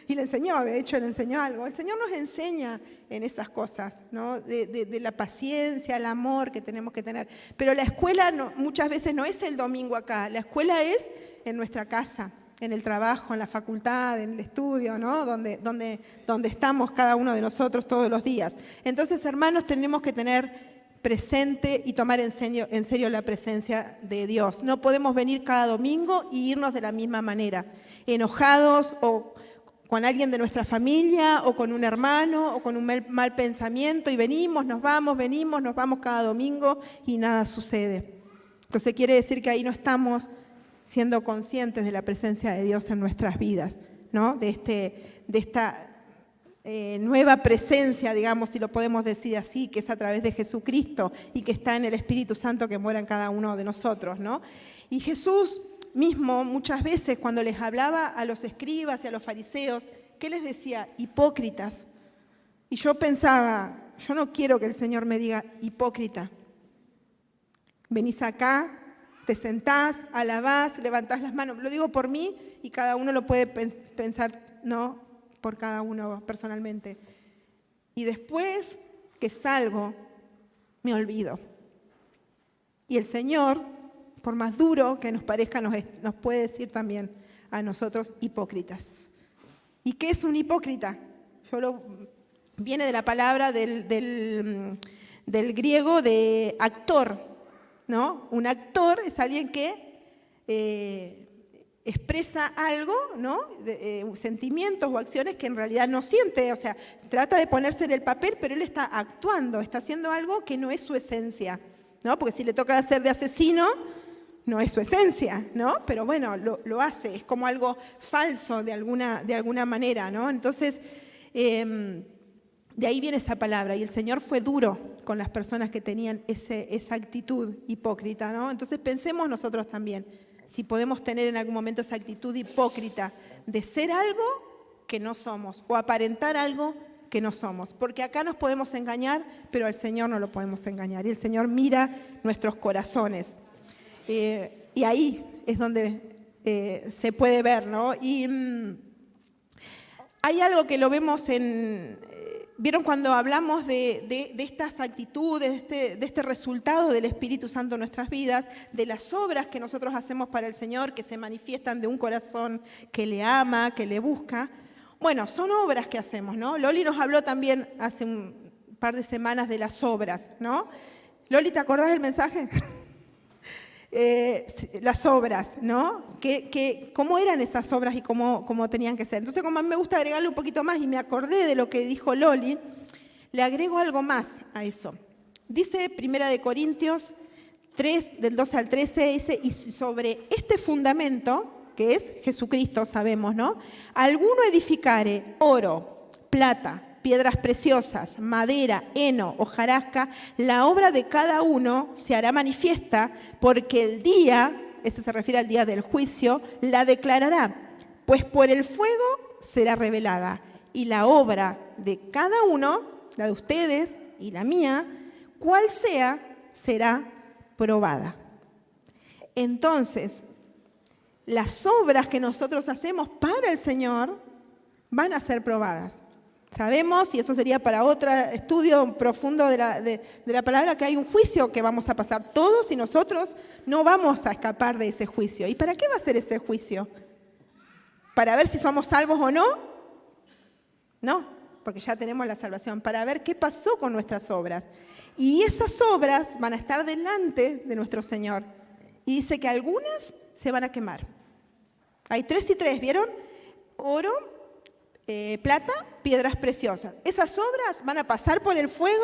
Y le enseñó, de hecho le enseñó algo. El Señor nos enseña en esas cosas, ¿no? De la paciencia, el amor que tenemos que tener. Pero la escuela muchas veces no es el domingo acá, la escuela es en nuestra casa, en el trabajo, en la facultad, en el estudio, ¿no? Donde estamos cada uno de nosotros todos los días. Entonces, hermanos, tenemos que tener presente y tomar en serio la presencia de Dios. No podemos venir cada domingo y irnos de la misma manera, enojados o con alguien de nuestra familia o con un hermano o con un mal pensamiento y venimos, nos vamos cada domingo y nada sucede. Entonces quiere decir que ahí no estamos siendo conscientes de la presencia de Dios en nuestras vidas, ¿no? De esta nueva presencia, digamos, si lo podemos decir así, que es a través de Jesucristo y que está en el Espíritu Santo que mora en cada uno de nosotros, ¿no? Y Jesús mismo, muchas veces, cuando les hablaba a los escribas y a los fariseos, ¿qué les decía? Hipócritas. Y yo pensaba, yo no quiero que el Señor me diga hipócrita. Venís acá, te sentás, alabás, levantás las manos. Lo digo por mí y cada uno lo puede pensar, no, por cada uno personalmente. Y después que salgo, me olvido. Y el Señor, por más duro que nos parezca, nos puede decir también a nosotros hipócritas. ¿Y qué es un hipócrita? Viene de la palabra del griego de actor, ¿no? Un actor es alguien que expresa algo, ¿no? Sentimientos o acciones que en realidad no siente, o sea, trata de ponerse en el papel, pero él está actuando, está haciendo algo que no es su esencia, ¿no? Porque si le toca hacer de asesino, no es su esencia, ¿no? Pero bueno, lo hace, es como algo falso de alguna manera, ¿no? Entonces, de ahí viene esa palabra, y el Señor fue duro con las personas que tenían esa actitud hipócrita, ¿no? Entonces pensemos nosotros también, si podemos tener en algún momento esa actitud hipócrita de ser algo que no somos o aparentar algo que no somos, porque acá nos podemos engañar, pero al Señor no lo podemos engañar, y el Señor mira nuestros corazones, y ahí es donde se puede ver, ¿no? Y hay algo que lo vemos ¿vieron cuando hablamos de estas actitudes, de este resultado del Espíritu Santo en nuestras vidas, de las obras que nosotros hacemos para el Señor, que se manifiestan de un corazón que le ama, que le busca? Bueno, son obras que hacemos, ¿no? Loli nos habló también hace un par de semanas de las obras, ¿no? Loli, ¿te acordás del mensaje? Las obras, ¿no? ¿Cómo eran esas obras y cómo tenían que ser? Entonces, como a mí me gusta agregarle un poquito más y me acordé de lo que dijo Loli, le agrego algo más a eso. Dice 1 Corintios 3, del 12 al 13, dice, y sobre este fundamento, que es Jesucristo, sabemos, ¿no? Alguno edificare oro, plata, piedras preciosas, madera, heno, hojarasca, la obra de cada uno se hará manifiesta, porque el día, ese se refiere al día del juicio, la declarará, pues por el fuego será revelada, y la obra de cada uno, la de ustedes y la mía, cual sea, será probada. Entonces, las obras que nosotros hacemos para el Señor van a ser probadas. Sabemos, y eso sería para otro estudio profundo de la palabra, que hay un juicio que vamos a pasar todos y nosotros no vamos a escapar de ese juicio. ¿Y para qué va a ser ese juicio? ¿Para ver si somos salvos o no? No, porque ya tenemos la salvación. Para ver qué pasó con nuestras obras. Y esas obras van a estar delante de nuestro Señor. Y dice que algunas se van a quemar. Hay 3 y 3, ¿vieron? Oro, plata, piedras preciosas. Esas obras van a pasar por el fuego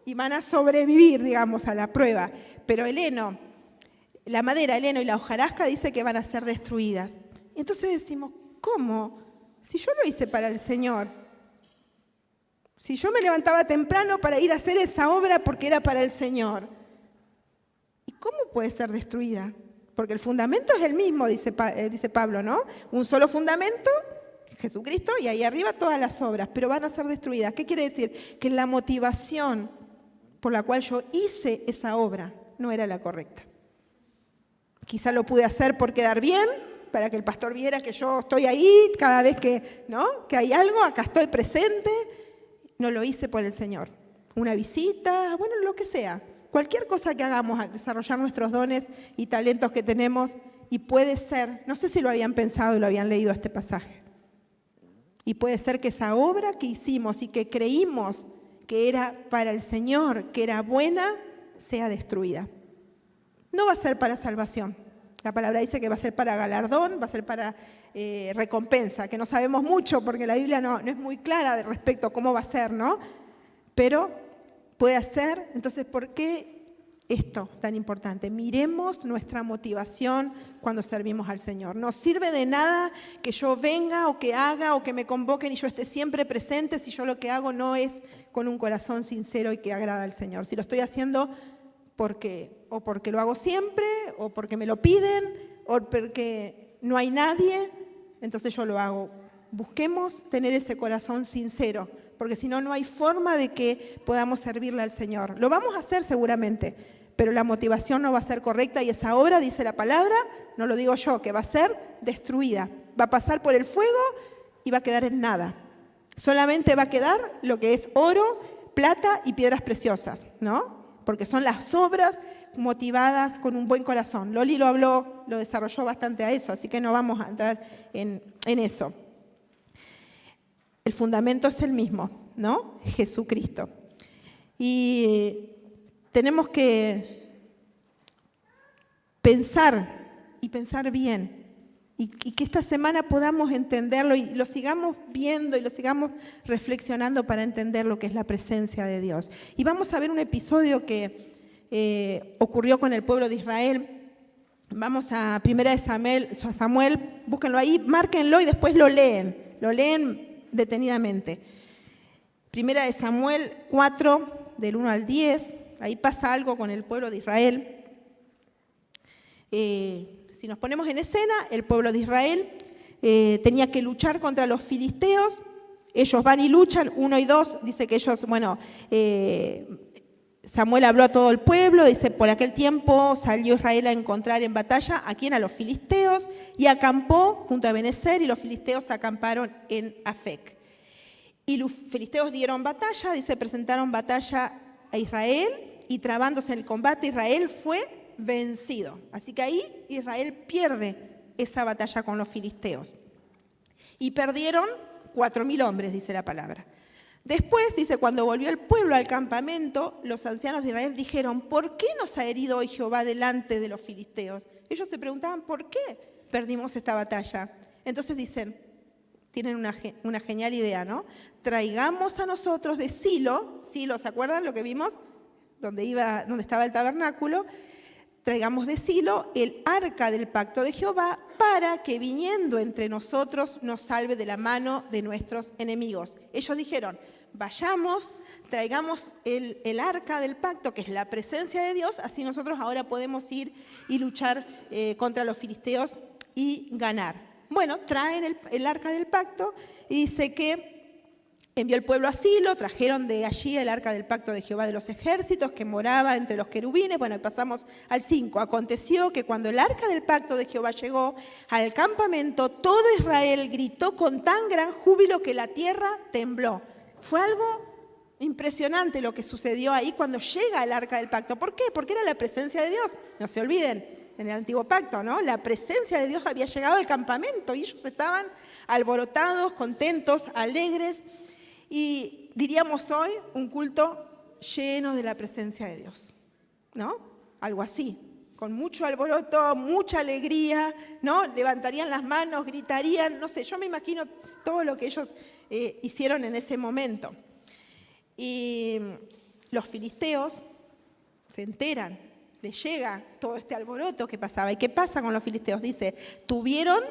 y van a sobrevivir, digamos, a la prueba. Pero el heno, la madera, el heno y la hojarasca dice que van a ser destruidas. Y entonces decimos, ¿cómo? Si yo lo hice para el Señor, si yo me levantaba temprano para ir a hacer esa obra porque era para el Señor, ¿y cómo puede ser destruida? Porque el fundamento es el mismo, dice Pablo, ¿no? Un solo fundamento, Jesucristo, y ahí arriba todas las obras, pero van a ser destruidas. ¿Qué quiere decir? Que la motivación por la cual yo hice esa obra no era la correcta. Quizá lo pude hacer por quedar bien, para que el pastor viera que yo estoy ahí cada vez que, ¿no? Que hay algo, acá estoy presente. No lo hice por el Señor. Una visita, bueno, lo que sea. Cualquier cosa que hagamos al desarrollar nuestros dones y talentos que tenemos, y puede ser, no sé si lo habían pensado y lo habían leído este pasaje, y puede ser que esa obra que hicimos y que creímos que era para el Señor, que era buena, sea destruida. No va a ser para salvación. La palabra dice que va a ser para galardón, va a ser para recompensa, que no sabemos mucho porque la Biblia no es muy clara respecto a cómo va a ser, ¿no? Pero puede ser. Entonces, ¿por qué esto tan importante? Miremos nuestra motivación cuando servimos al Señor. No sirve de nada que yo venga o que haga o que me convoquen y yo esté siempre presente si yo lo que hago no es con un corazón sincero y que agrada al Señor. Si lo estoy haciendo porque lo hago siempre, o porque me lo piden, o porque no hay nadie, entonces yo lo hago. Busquemos tener ese corazón sincero, porque si no, no hay forma de que podamos servirle al Señor. Lo vamos a hacer seguramente, pero la motivación no va a ser correcta y esa obra, dice la palabra, no lo digo yo, que va a ser destruida. Va a pasar por el fuego y va a quedar en nada. Solamente va a quedar lo que es oro, plata y piedras preciosas, ¿no? Porque son las obras motivadas con un buen corazón. Loli lo desarrolló bastante a eso, así que no vamos a entrar en eso. El fundamento es el mismo, ¿no? Jesucristo. Y tenemos que pensar y pensar bien. Y que esta semana podamos entenderlo y lo sigamos viendo y lo sigamos reflexionando para entender lo que es la presencia de Dios. Y vamos a ver un episodio que ocurrió con el pueblo de Israel. Vamos a 1 Samuel, búsquenlo ahí, márquenlo y después lo leen detenidamente. 1 Samuel 4, del 1 al 10, ahí pasa algo con el pueblo de Israel. Si nos ponemos en escena, el pueblo de Israel tenía que luchar contra los filisteos. Ellos van y luchan, 1 y 2, dice que ellos, Samuel habló a todo el pueblo, dice, por aquel tiempo salió Israel a encontrar en batalla a quién, a los filisteos, y acampó junto a Ebenezer, y los filisteos acamparon en Afec. Y los filisteos dieron batalla, dice, presentaron batalla a Israel, y trabándose en el combate, Israel fue vencido. Así que ahí Israel pierde esa batalla con los filisteos. Y perdieron 4.000 hombres, dice la palabra. Después, dice, cuando volvió el pueblo al campamento, los ancianos de Israel dijeron, ¿por qué nos ha herido hoy Jehová delante de los filisteos? Ellos se preguntaban, ¿por qué perdimos esta batalla? Entonces dicen, tienen una genial idea, ¿no? Traigamos a nosotros de Silo, ¿se acuerdan lo que vimos? Donde estaba el tabernáculo. Traigamos de Silo el arca del pacto de Jehová para que viniendo entre nosotros nos salve de la mano de nuestros enemigos. Ellos dijeron, vayamos, traigamos el arca del pacto, que es la presencia de Dios, así nosotros ahora podemos ir y luchar contra los filisteos y ganar. Bueno, traen el arca del pacto y dice que Envió el pueblo a Silo, trajeron de allí el arca del pacto de Jehová de los ejércitos que moraba entre los querubines. Bueno, pasamos al 5. Aconteció que cuando el arca del pacto de Jehová llegó al campamento, todo Israel gritó con tan gran júbilo que la tierra tembló. Fue algo impresionante lo que sucedió ahí cuando llega el arca del pacto. ¿Por qué? Porque era la presencia de Dios. No se olviden, en el antiguo pacto, ¿no? La presencia de Dios había llegado al campamento y ellos estaban alborotados, contentos, alegres. Y diríamos hoy un culto lleno de la presencia de Dios, ¿no? Algo así, con mucho alboroto, mucha alegría, ¿no? Levantarían las manos, gritarían, no sé, yo me imagino todo lo que ellos hicieron en ese momento. Y los filisteos se enteran, les llega todo este alboroto que pasaba. ¿Y qué pasa con los filisteos? Dice, tuvieron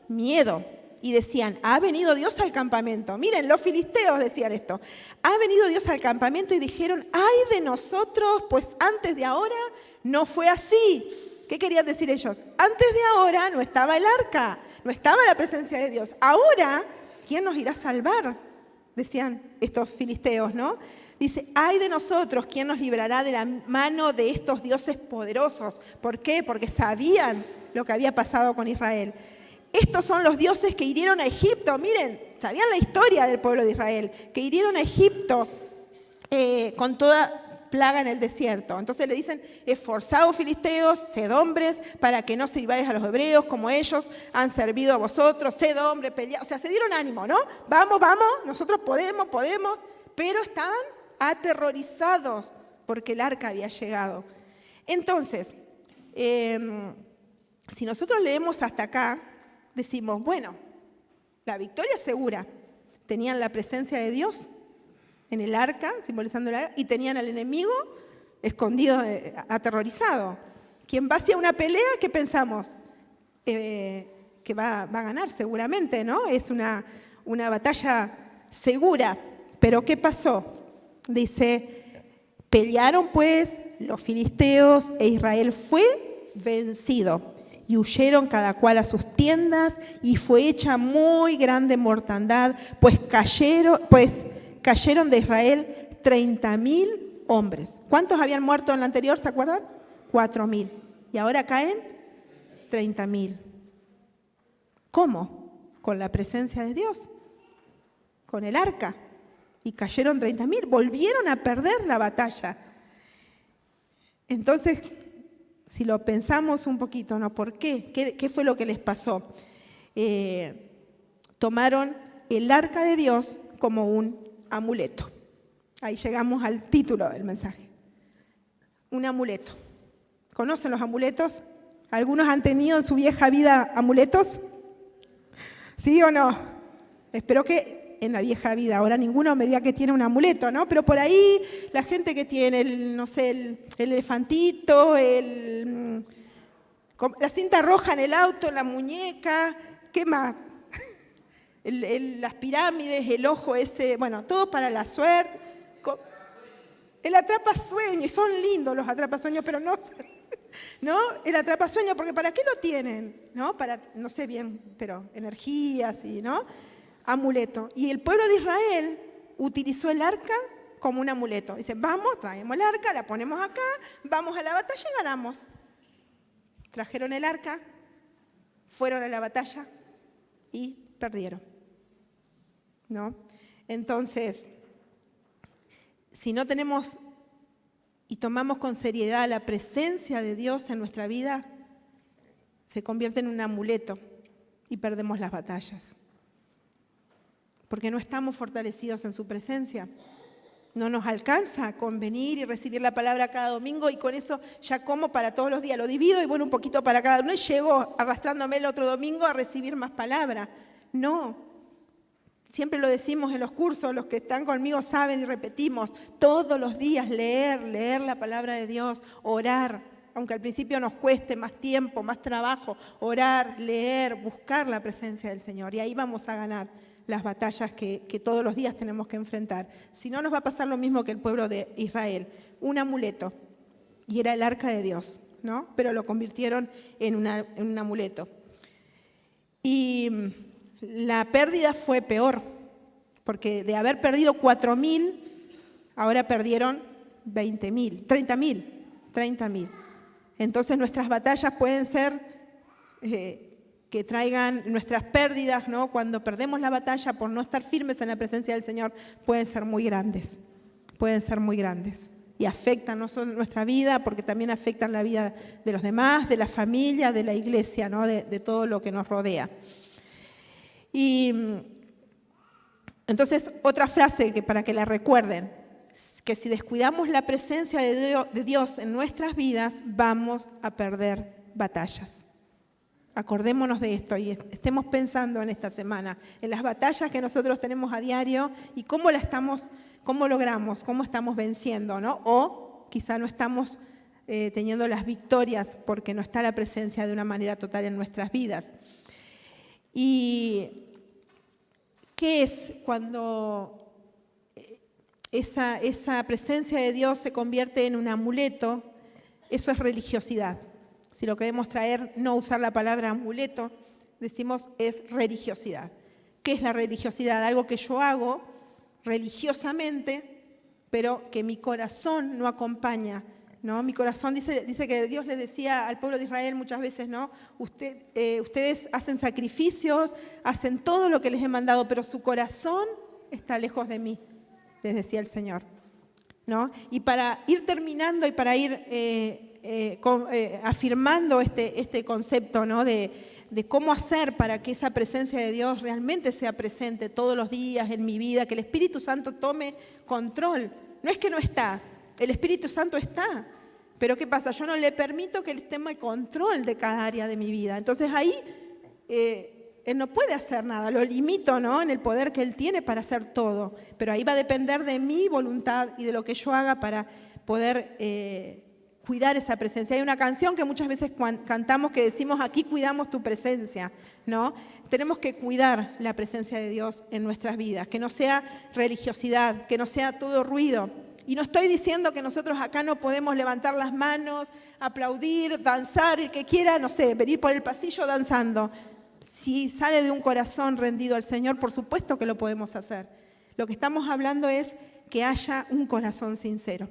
miedo. Y decían, ha venido Dios al campamento. Miren, los filisteos decían esto. Ha venido Dios al campamento y dijeron, ay de nosotros, pues antes de ahora no fue así. ¿Qué querían decir ellos? Antes de ahora no estaba el arca, no estaba la presencia de Dios. Ahora, ¿quién nos irá a salvar? Decían estos filisteos, ¿no? Dice, ay de nosotros, ¿quién nos librará de la mano de estos dioses poderosos? ¿Por qué? Porque sabían lo que había pasado con Israel. Estos son los dioses que hirieron a Egipto. Miren, sabían la historia del pueblo de Israel, que hirieron a Egipto con toda plaga en el desierto. Entonces le dicen, esforzaos filisteos, sed hombres, para que no sirváis a los hebreos como ellos han servido a vosotros, sed hombres, pelead. O sea, se dieron ánimo, ¿no? Vamos, nosotros podemos, pero estaban aterrorizados porque el arca había llegado. Entonces, si nosotros leemos hasta acá, decimos, bueno, la victoria es segura. Tenían la presencia de Dios en el arca, simbolizando el arca, y tenían al enemigo escondido, aterrorizado. Quien va hacia una pelea, ¿qué pensamos? Que va a ganar seguramente, ¿no? Es una batalla segura. Pero ¿qué pasó? Dice, pelearon pues los filisteos e Israel fue vencido. Y huyeron cada cual a sus tiendas, y fue hecha muy grande mortandad, pues cayeron de Israel 30.000 hombres. ¿Cuántos habían muerto en la anterior, se acuerdan? 4.000. Y ahora caen 30.000. ¿Cómo? Con la presencia de Dios, con el arca. Y cayeron 30.000, volvieron a perder la batalla. Entonces, si lo pensamos un poquito, ¿no? ¿Por qué? ¿Qué fue lo que les pasó? Tomaron el arca de Dios como un amuleto. Ahí llegamos al título del mensaje. Un amuleto. ¿Conocen los amuletos? ¿Algunos han tenido en su vieja vida amuletos? ¿Sí o no? Espero que en la vieja vida, ahora ninguno me diga que tiene un amuleto, ¿no? Pero por ahí la gente que tiene el elefantito, la cinta roja en el auto, en la muñeca, ¿qué más? Las pirámides, el ojo ese, bueno, todo para la suerte. El atrapasueños, son lindos los atrapasueños, pero no, ¿no? El atrapasueños, porque ¿para qué lo tienen? ¿No? Para, no sé bien, pero energías y, ¿no? Amuleto. Y el pueblo de Israel utilizó el arca como un amuleto. Dice, vamos, traemos el arca, la ponemos acá, vamos a la batalla y ganamos. Trajeron el arca, fueron a la batalla y perdieron, ¿no? Entonces, si no tenemos y tomamos con seriedad la presencia de Dios en nuestra vida, se convierte en un amuleto y perdemos las batallas. Porque no estamos fortalecidos en su presencia. No nos alcanza con venir y recibir la palabra cada domingo y con eso ya como para todos los días. Lo divido y bueno, un poquito para cada uno y llego arrastrándome el otro domingo a recibir más palabra. No. Siempre lo decimos en los cursos, los que están conmigo saben y repetimos. Todos los días leer la palabra de Dios, orar. Aunque al principio nos cueste más tiempo, más trabajo, orar, leer, buscar la presencia del Señor. Y ahí vamos a ganar las batallas que todos los días tenemos que enfrentar. Si no, nos va a pasar lo mismo que el pueblo de Israel. Un amuleto, y era el arca de Dios, ¿no? Pero lo convirtieron en un amuleto. Y la pérdida fue peor, porque de haber perdido 4.000, ahora perdieron 20.000, 30.000. Entonces nuestras batallas pueden ser que traigan nuestras pérdidas, ¿no? Cuando perdemos la batalla por no estar firmes en la presencia del Señor, pueden ser muy grandes. Y afectan no solo nuestra vida, porque también afectan la vida de los demás, de la familia, de la iglesia, ¿no? de todo lo que nos rodea. Y entonces, otra frase que para que la recuerden, que si descuidamos la presencia de Dios en nuestras vidas, vamos a perder batallas. Acordémonos de esto y estemos pensando en esta semana, en las batallas que nosotros tenemos a diario y cómo logramos, cómo estamos venciendo, ¿no? O quizá no estamos teniendo las victorias porque no está la presencia de una manera total en nuestras vidas. ¿Y qué es cuando esa presencia de Dios se convierte en un amuleto? Eso es religiosidad. Si lo queremos traer, no usar la palabra amuleto, decimos es religiosidad. ¿Qué es la religiosidad? Algo que yo hago religiosamente, pero que mi corazón no acompaña, ¿no? Mi corazón dice que Dios le decía al pueblo de Israel muchas veces, ¿no? Ustedes hacen sacrificios, hacen todo lo que les he mandado, pero su corazón está lejos de mí, les decía el Señor, ¿no? Y para ir terminando y para ir afirmando este concepto, ¿no? de cómo hacer para que esa presencia de Dios realmente sea presente todos los días en mi vida, que el Espíritu Santo tome control. No es que no está, el Espíritu Santo está, pero ¿qué pasa? Yo no le permito que Él tome control de cada área de mi vida. Entonces ahí Él no puede hacer nada, lo limito, ¿no? En el poder que Él tiene para hacer todo, pero ahí va a depender de mi voluntad y de lo que yo haga para poder cuidar esa presencia. Hay una canción que muchas veces cantamos que decimos, aquí cuidamos tu presencia, ¿no? Tenemos que cuidar la presencia de Dios en nuestras vidas, que no sea religiosidad, que no sea todo ruido. Y no estoy diciendo que nosotros acá no podemos levantar las manos, aplaudir, danzar, el que quiera, no sé, venir por el pasillo danzando. Si sale de un corazón rendido al Señor, por supuesto que lo podemos hacer. Lo que estamos hablando es que haya un corazón sincero.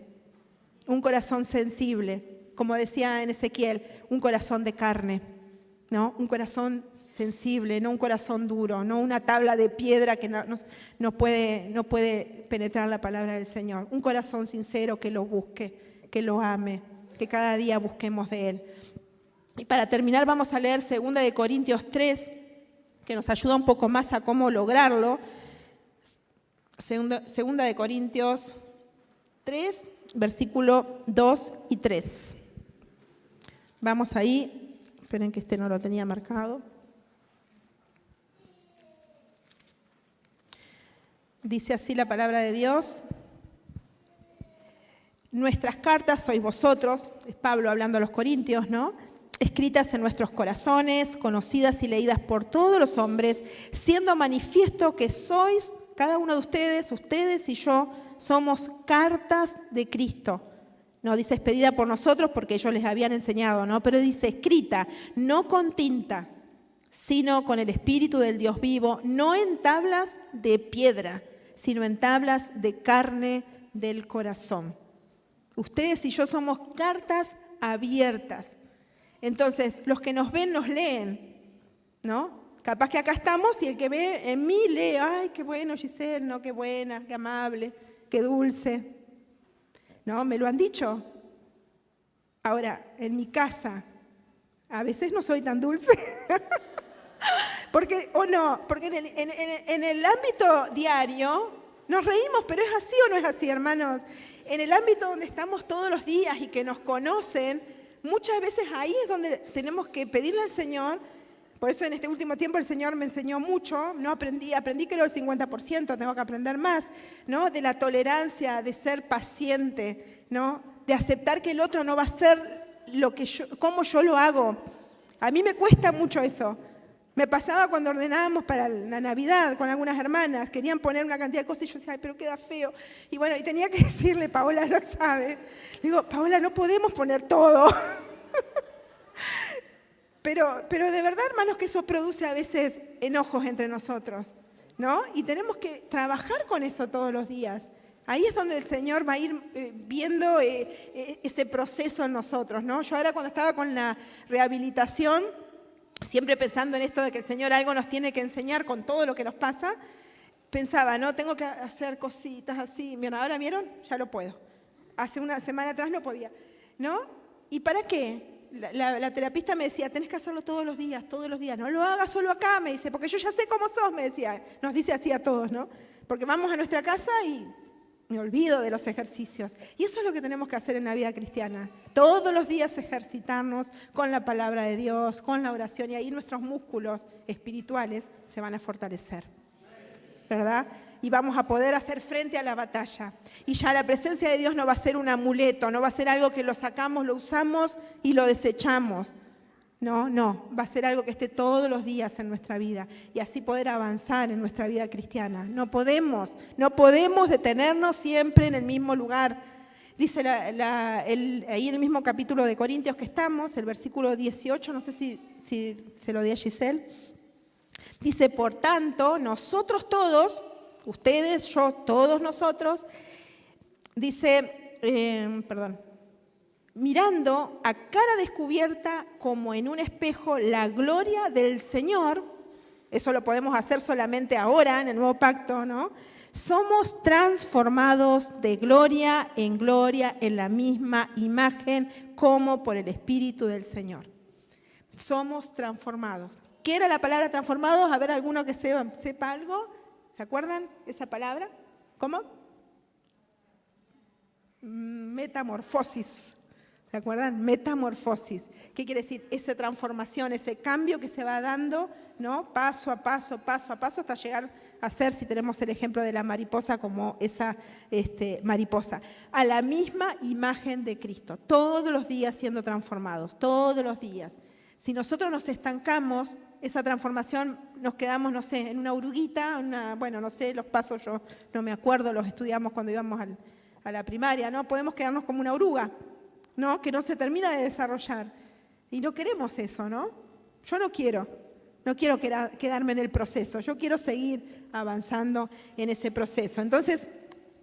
Un corazón sensible, como decía en Ezequiel, un corazón de carne, ¿no? Un corazón sensible, no un corazón duro, no una tabla de piedra que no puede penetrar la palabra del Señor. Un corazón sincero que lo busque, que lo ame, que cada día busquemos de Él. Y para terminar vamos a leer 2 Corintios 3, que nos ayuda un poco más a cómo lograrlo. 2 Corintios 3, versículo 2 y 3. Vamos ahí. Esperen que no lo tenía marcado. Dice así la palabra de Dios. Nuestras cartas sois vosotros, es Pablo hablando a los corintios, ¿no? Escritas en nuestros corazones, conocidas y leídas por todos los hombres, siendo manifiesto que sois, cada uno de ustedes y yo, somos cartas de Cristo. No dice expedida por nosotros porque ellos les habían enseñado, ¿no? Pero dice escrita, no con tinta, sino con el Espíritu del Dios vivo, no en tablas de piedra, sino en tablas de carne del corazón. Ustedes y yo somos cartas abiertas. Entonces, los que nos ven, nos leen, ¿no? Capaz que acá estamos y el que ve en mí lee, ay, qué bueno Giselle, no, qué buena, qué amable, qué dulce. ¿No? Me lo han dicho. Ahora, en mi casa, a veces no soy tan dulce. Porque en el ámbito diario nos reímos, pero ¿es así o no es así, hermanos? En el ámbito donde estamos todos los días y que nos conocen, muchas veces ahí es donde tenemos que pedirle al Señor. Por eso en este último tiempo el Señor me enseñó mucho, ¿no? Aprendí creo el 50%, tengo que aprender más, ¿no? De la tolerancia, de ser paciente, ¿no? De aceptar que el otro no va a ser como yo lo hago. A mí me cuesta mucho eso. Me pasaba cuando ordenábamos para la Navidad con algunas hermanas, querían poner una cantidad de cosas y yo decía, ay, pero queda feo. Y bueno, y tenía que decirle, Paola lo sabe, le digo, Paola, no podemos poner todo. Pero de verdad, hermanos, que eso produce a veces enojos entre nosotros. ¿no? Y tenemos que trabajar con eso todos los días. Ahí es donde el Señor va a ir viendo ese proceso en nosotros, ¿no? Yo ahora cuando estaba con la rehabilitación, siempre pensando en esto de que el Señor algo nos tiene que enseñar con todo lo que nos pasa, pensaba, no, tengo que hacer cositas así. Mira, ahora vieron, ya lo puedo. Hace una semana atrás no podía, ¿no? ¿Y para qué? La terapista me decía, tenés que hacerlo todos los días, no lo hagas solo acá, me dice, porque yo ya sé cómo sos, me decía, nos dice así a todos, ¿no? Porque vamos a nuestra casa y me olvido de los ejercicios. Y eso es lo que tenemos que hacer en la vida cristiana, todos los días ejercitarnos con la palabra de Dios, con la oración, y ahí nuestros músculos espirituales se van a fortalecer, ¿verdad? Y vamos a poder hacer frente a la batalla. Y ya la presencia de Dios no va a ser un amuleto, no va a ser algo que lo sacamos, lo usamos y lo desechamos. No, va a ser algo que esté todos los días en nuestra vida y así poder avanzar en nuestra vida cristiana. No podemos detenernos siempre en el mismo lugar. Dice ahí en el mismo capítulo de Corintios que estamos, el versículo 18, no sé si se lo di a Giselle. Dice, por tanto, nosotros todos, ustedes, yo, todos nosotros, dice, mirando a cara descubierta como en un espejo la gloria del Señor, eso lo podemos hacer solamente ahora en el nuevo pacto, ¿no? Somos transformados de gloria en la misma imagen como por el Espíritu del Señor. Somos transformados. ¿Qué era la palabra transformados? A ver, alguno que sepa algo. ¿Se acuerdan esa palabra? ¿Cómo? Metamorfosis. ¿Se acuerdan? Metamorfosis. ¿Qué quiere decir? Esa transformación, ese cambio que se va dando, ¿no? Paso a paso, hasta llegar a ser, si tenemos el ejemplo de la mariposa, como esa mariposa, a la misma imagen de Cristo. Todos los días siendo transformados, todos los días. Si nosotros nos estancamos, esa transformación nos quedamos, no sé, en una oruguita, no sé, los pasos yo no me acuerdo, los estudiamos cuando íbamos a la primaria, ¿no? Podemos quedarnos como una oruga, ¿no? Que no se termina de desarrollar. Y no queremos eso, ¿no? Yo no quiero quedarme en el proceso, yo quiero seguir avanzando en ese proceso. Entonces,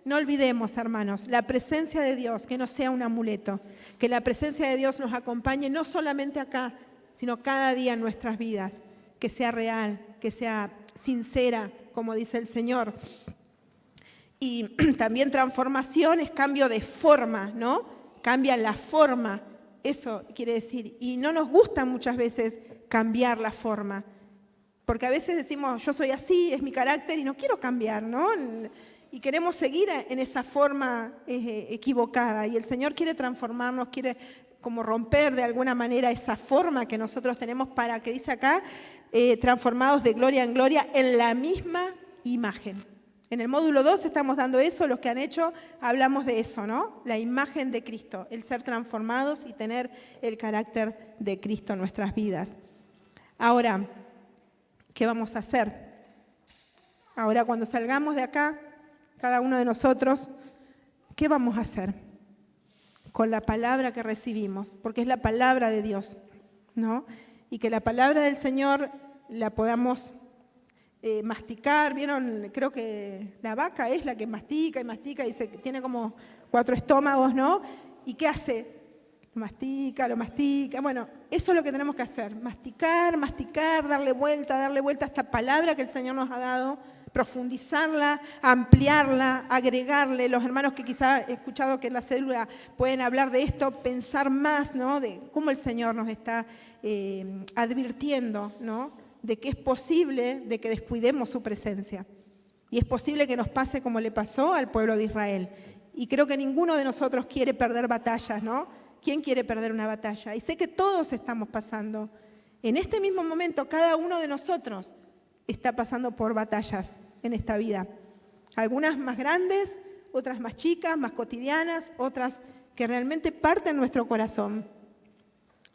no olvidemos, hermanos, la presencia de Dios, que no sea un amuleto, que la presencia de Dios nos acompañe no solamente acá, sino cada día en nuestras vidas, que sea real, que sea sincera, como dice el Señor. Y también transformación es cambio de forma, ¿no? Cambia la forma, eso quiere decir. Y no nos gusta muchas veces cambiar la forma, porque a veces decimos, yo soy así, es mi carácter y no quiero cambiar, ¿no? Y queremos seguir en esa forma equivocada. Y el Señor quiere transformarnos, quiere como romper de alguna manera esa forma que nosotros tenemos para, que dice acá, transformados de gloria en gloria en la misma imagen. En el módulo 2 estamos dando eso, los que han hecho, hablamos de eso, ¿no? La imagen de Cristo, el ser transformados y tener el carácter de Cristo en nuestras vidas. Ahora, ¿qué vamos a hacer? Ahora, cuando salgamos de acá, cada uno de nosotros, ¿qué vamos a hacer con la palabra que recibimos? Porque es la palabra de Dios, ¿no? Y que la palabra del Señor la podamos masticar. ¿Vieron? Creo que la vaca es la que mastica y mastica y tiene como 4 estómagos, ¿no? ¿Y qué hace? Lo mastica. Bueno, eso es lo que tenemos que hacer. Masticar, darle vuelta a esta palabra que el Señor nos ha dado, profundizarla, ampliarla, agregarle. Los hermanos que quizá he escuchado que en la célula pueden hablar de esto, pensar más, ¿no? De cómo el Señor nos está advirtiendo, ¿no? De que es posible de que descuidemos su presencia. Y es posible que nos pase como le pasó al pueblo de Israel. Y creo que ninguno de nosotros quiere perder batallas, ¿no? ¿Quién quiere perder una batalla? Y sé que todos estamos pasando. En este mismo momento, cada uno de nosotros está pasando por batallas en esta vida. Algunas más grandes, otras más chicas, más cotidianas, otras que realmente parten nuestro corazón,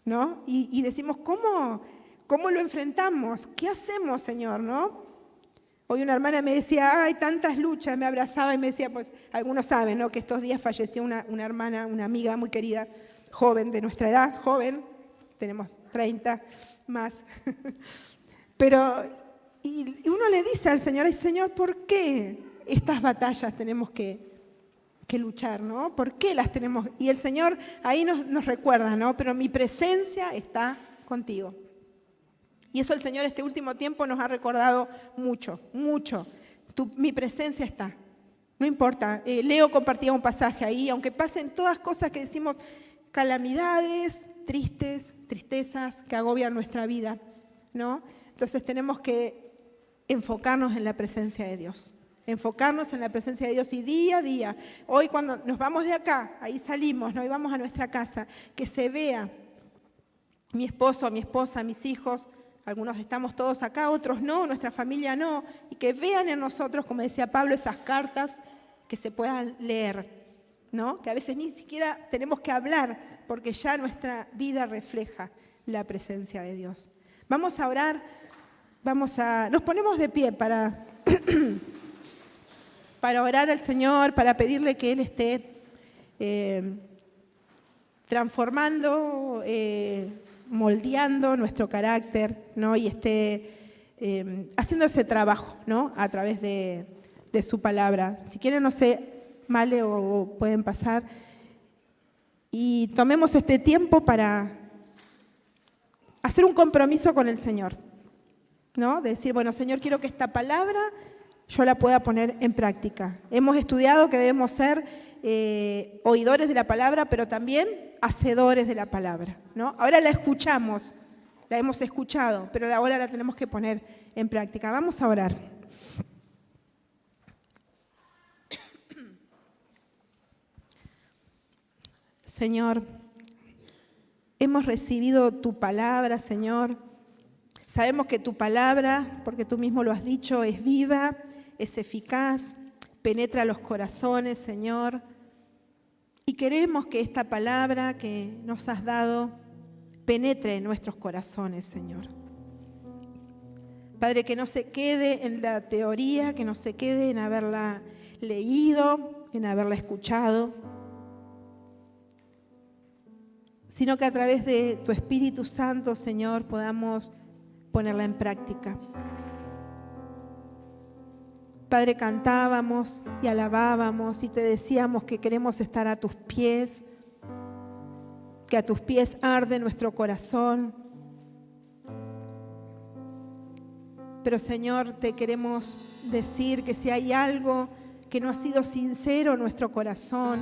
¿no? Y decimos, ¿cómo lo enfrentamos? ¿Qué hacemos, Señor, no? Hoy una hermana me decía, hay tantas luchas, me abrazaba y me decía, pues algunos saben, ¿no? Que estos días falleció una hermana, una amiga muy querida, joven, de nuestra edad, joven, tenemos 30 más, pero Y uno le dice al Señor, ay Señor, ¿por qué estas batallas tenemos que luchar, ¿no? ¿Por qué las tenemos? Y el Señor ahí nos recuerda, ¿no? Pero mi presencia está contigo. Y eso el Señor este último tiempo nos ha recordado mucho, mucho. Mi presencia está. No importa. Leo compartía un pasaje ahí, aunque pasen todas cosas que decimos, calamidades, tristezas que agobian nuestra vida, ¿no? Entonces tenemos que enfocarnos en la presencia de Dios. Enfocarnos en la presencia de Dios y día a día. Hoy cuando nos vamos de acá, ahí salimos, ¿no? Y vamos a nuestra casa, que se vea mi esposo, mi esposa, mis hijos. Algunos estamos todos acá, otros no, nuestra familia no. Y que vean en nosotros, como decía Pablo, esas cartas que se puedan leer, ¿no? Que a veces ni siquiera tenemos que hablar, porque ya nuestra vida refleja la presencia de Dios. Vamos a orar, nos ponemos de pie para orar al Señor, para pedirle que Él esté transformando, moldeando nuestro carácter, ¿no? Y esté haciendo ese trabajo, ¿no? A través de su palabra. Si quieren, no sé, Male o pueden pasar. Y tomemos este tiempo para hacer un compromiso con el Señor, ¿no? De decir, bueno, Señor, quiero que esta palabra yo la pueda poner en práctica. Hemos estudiado que debemos ser oidores de la palabra, pero también hacedores de la palabra, ¿no? Ahora la escuchamos, la hemos escuchado, pero ahora la tenemos que poner en práctica. Vamos a orar. Señor, hemos recibido tu palabra, Señor. Sabemos que tu palabra, porque tú mismo lo has dicho, es viva, es eficaz, penetra los corazones, Señor. Y queremos que esta palabra que nos has dado penetre en nuestros corazones, Señor. Padre, que no se quede en la teoría, que no se quede en haberla leído, en haberla escuchado, sino que a través de tu Espíritu Santo, Señor, podamos ponerla en práctica. Padre, cantábamos y alabábamos y te decíamos que queremos estar a tus pies, que a tus pies arde nuestro corazón. Pero, Señor, te queremos decir que si hay algo que no ha sido sincero en nuestro corazón,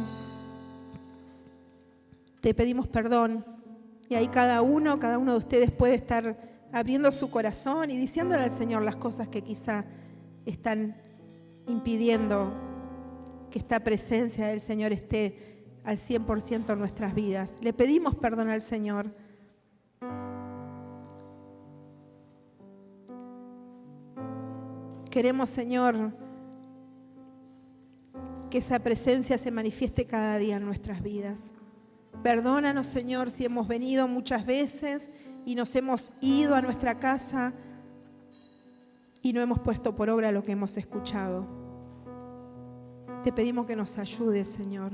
te pedimos perdón. Y ahí cada uno de ustedes puede estar abriendo su corazón y diciéndole al Señor las cosas que quizá están impidiendo que esta presencia del Señor esté al 100% en nuestras vidas. Le pedimos perdón al Señor. Queremos, Señor, que esa presencia se manifieste cada día en nuestras vidas. Perdónanos, Señor, si hemos venido muchas veces y nos hemos ido a nuestra casa y no hemos puesto por obra lo que hemos escuchado. Te pedimos que nos ayudes, Señor.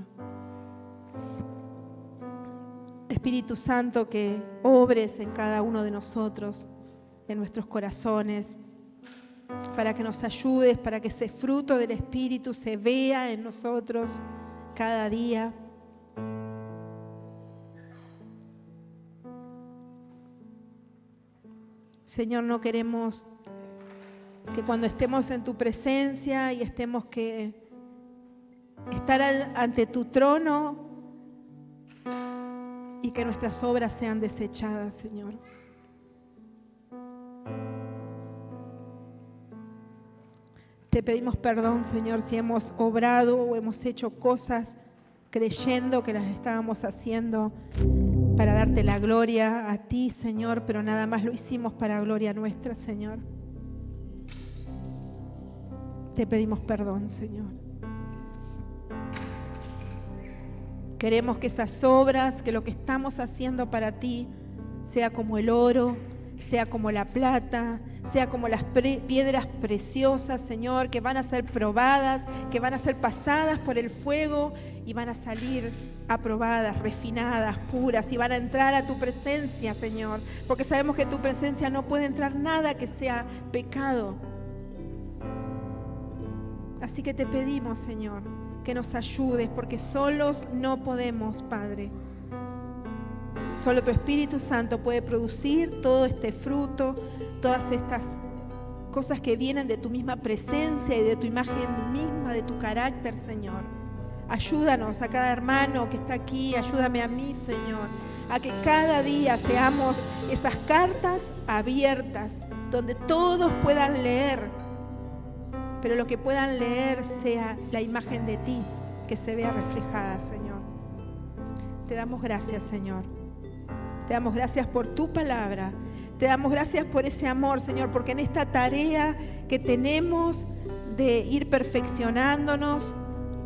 Espíritu Santo, que obres en cada uno de nosotros, en nuestros corazones, para que nos ayudes, para que ese fruto del Espíritu se vea en nosotros cada día. Señor, no queremos que cuando estemos en tu presencia y estemos que estar ante tu trono y que nuestras obras sean desechadas, Señor. Te pedimos perdón, Señor, si hemos obrado o hemos hecho cosas creyendo que las estábamos haciendo para darte la gloria a ti, Señor, pero nada más lo hicimos para gloria nuestra, Señor. Te pedimos perdón, Señor. Queremos que esas obras, que lo que estamos haciendo para ti, sea como el oro, sea como la plata, sea como las piedras preciosas, Señor, que van a ser probadas, que van a ser pasadas por el fuego y van a salir aprobadas, refinadas, puras, y van a entrar a tu presencia, Señor, porque sabemos que en tu presencia no puede entrar nada que sea pecado. Así que te pedimos, Señor, que nos ayudes, porque solos no podemos, Padre. Solo tu Espíritu Santo puede producir todo este fruto, todas estas cosas que vienen de tu misma presencia y de tu imagen misma, de tu carácter, Señor. Ayúdanos a cada hermano que está aquí, ayúdame a mí, Señor, a que cada día seamos esas cartas abiertas, donde todos puedan leer, pero lo que puedan leer sea la imagen de ti, que se vea reflejada, Señor. Te damos gracias, Señor. Te damos gracias por tu palabra. Te damos gracias por ese amor, Señor, porque en esta tarea que tenemos de ir perfeccionándonos,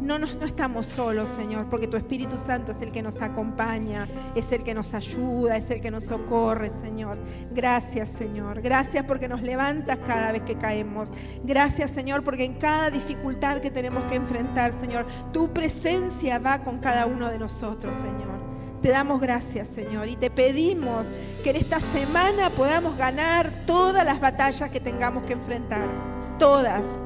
no estamos solos, Señor, porque tu Espíritu Santo es el que nos acompaña, es el que nos ayuda, es el que nos socorre, Señor. Gracias, Señor. Gracias porque nos levantas cada vez que caemos. Gracias, Señor, porque en cada dificultad que tenemos que enfrentar, Señor, tu presencia va con cada uno de nosotros, Señor. Te damos gracias, Señor, y te pedimos que en esta semana podamos ganar todas las batallas que tengamos que enfrentar. Todas,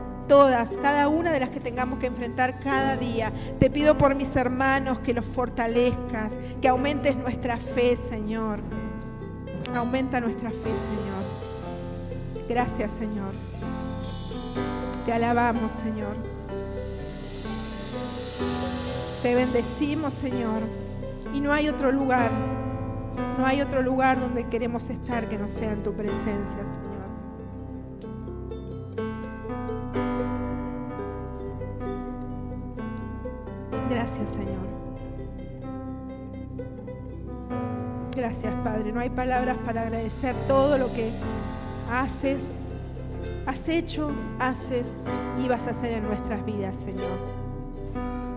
cada una de las que tengamos que enfrentar cada día. Te pido por mis hermanos que los fortalezcas, que aumentes nuestra fe, Señor. Aumenta nuestra fe, Señor. Gracias, Señor. Te alabamos, Señor. Te bendecimos, Señor. Y no hay otro lugar donde queremos estar que no sea en tu presencia, Señor. Gracias, Señor. Gracias, Padre. No hay palabras para agradecer todo lo que has hecho, haces y vas a hacer en nuestras vidas, Señor.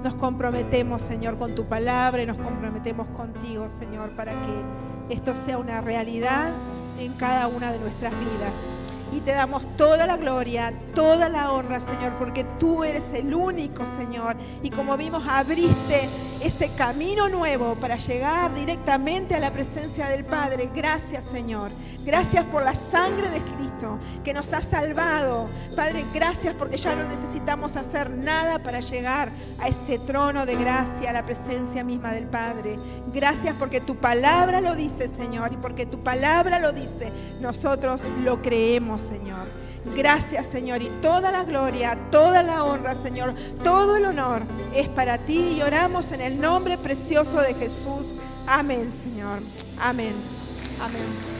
Nos comprometemos, Señor, con tu palabra y nos comprometemos contigo, Señor, para que esto sea una realidad en cada una de nuestras vidas. Y te damos toda la gloria, toda la honra, Señor, porque tú eres el único, Señor. Y como vimos, abriste ese camino nuevo para llegar directamente a la presencia del Padre. Gracias, Señor. Gracias por la sangre de Cristo que nos ha salvado. Padre, gracias porque ya no necesitamos hacer nada para llegar a ese trono de gracia, a la presencia misma del Padre. Gracias porque tu palabra lo dice, Señor, y porque tu palabra lo dice, nosotros lo creemos, Señor. Gracias, Señor, y toda la gloria, toda la honra, Señor, todo el honor es para ti y oramos en el nombre precioso de Jesús. Amén, Señor. Amén. Amén.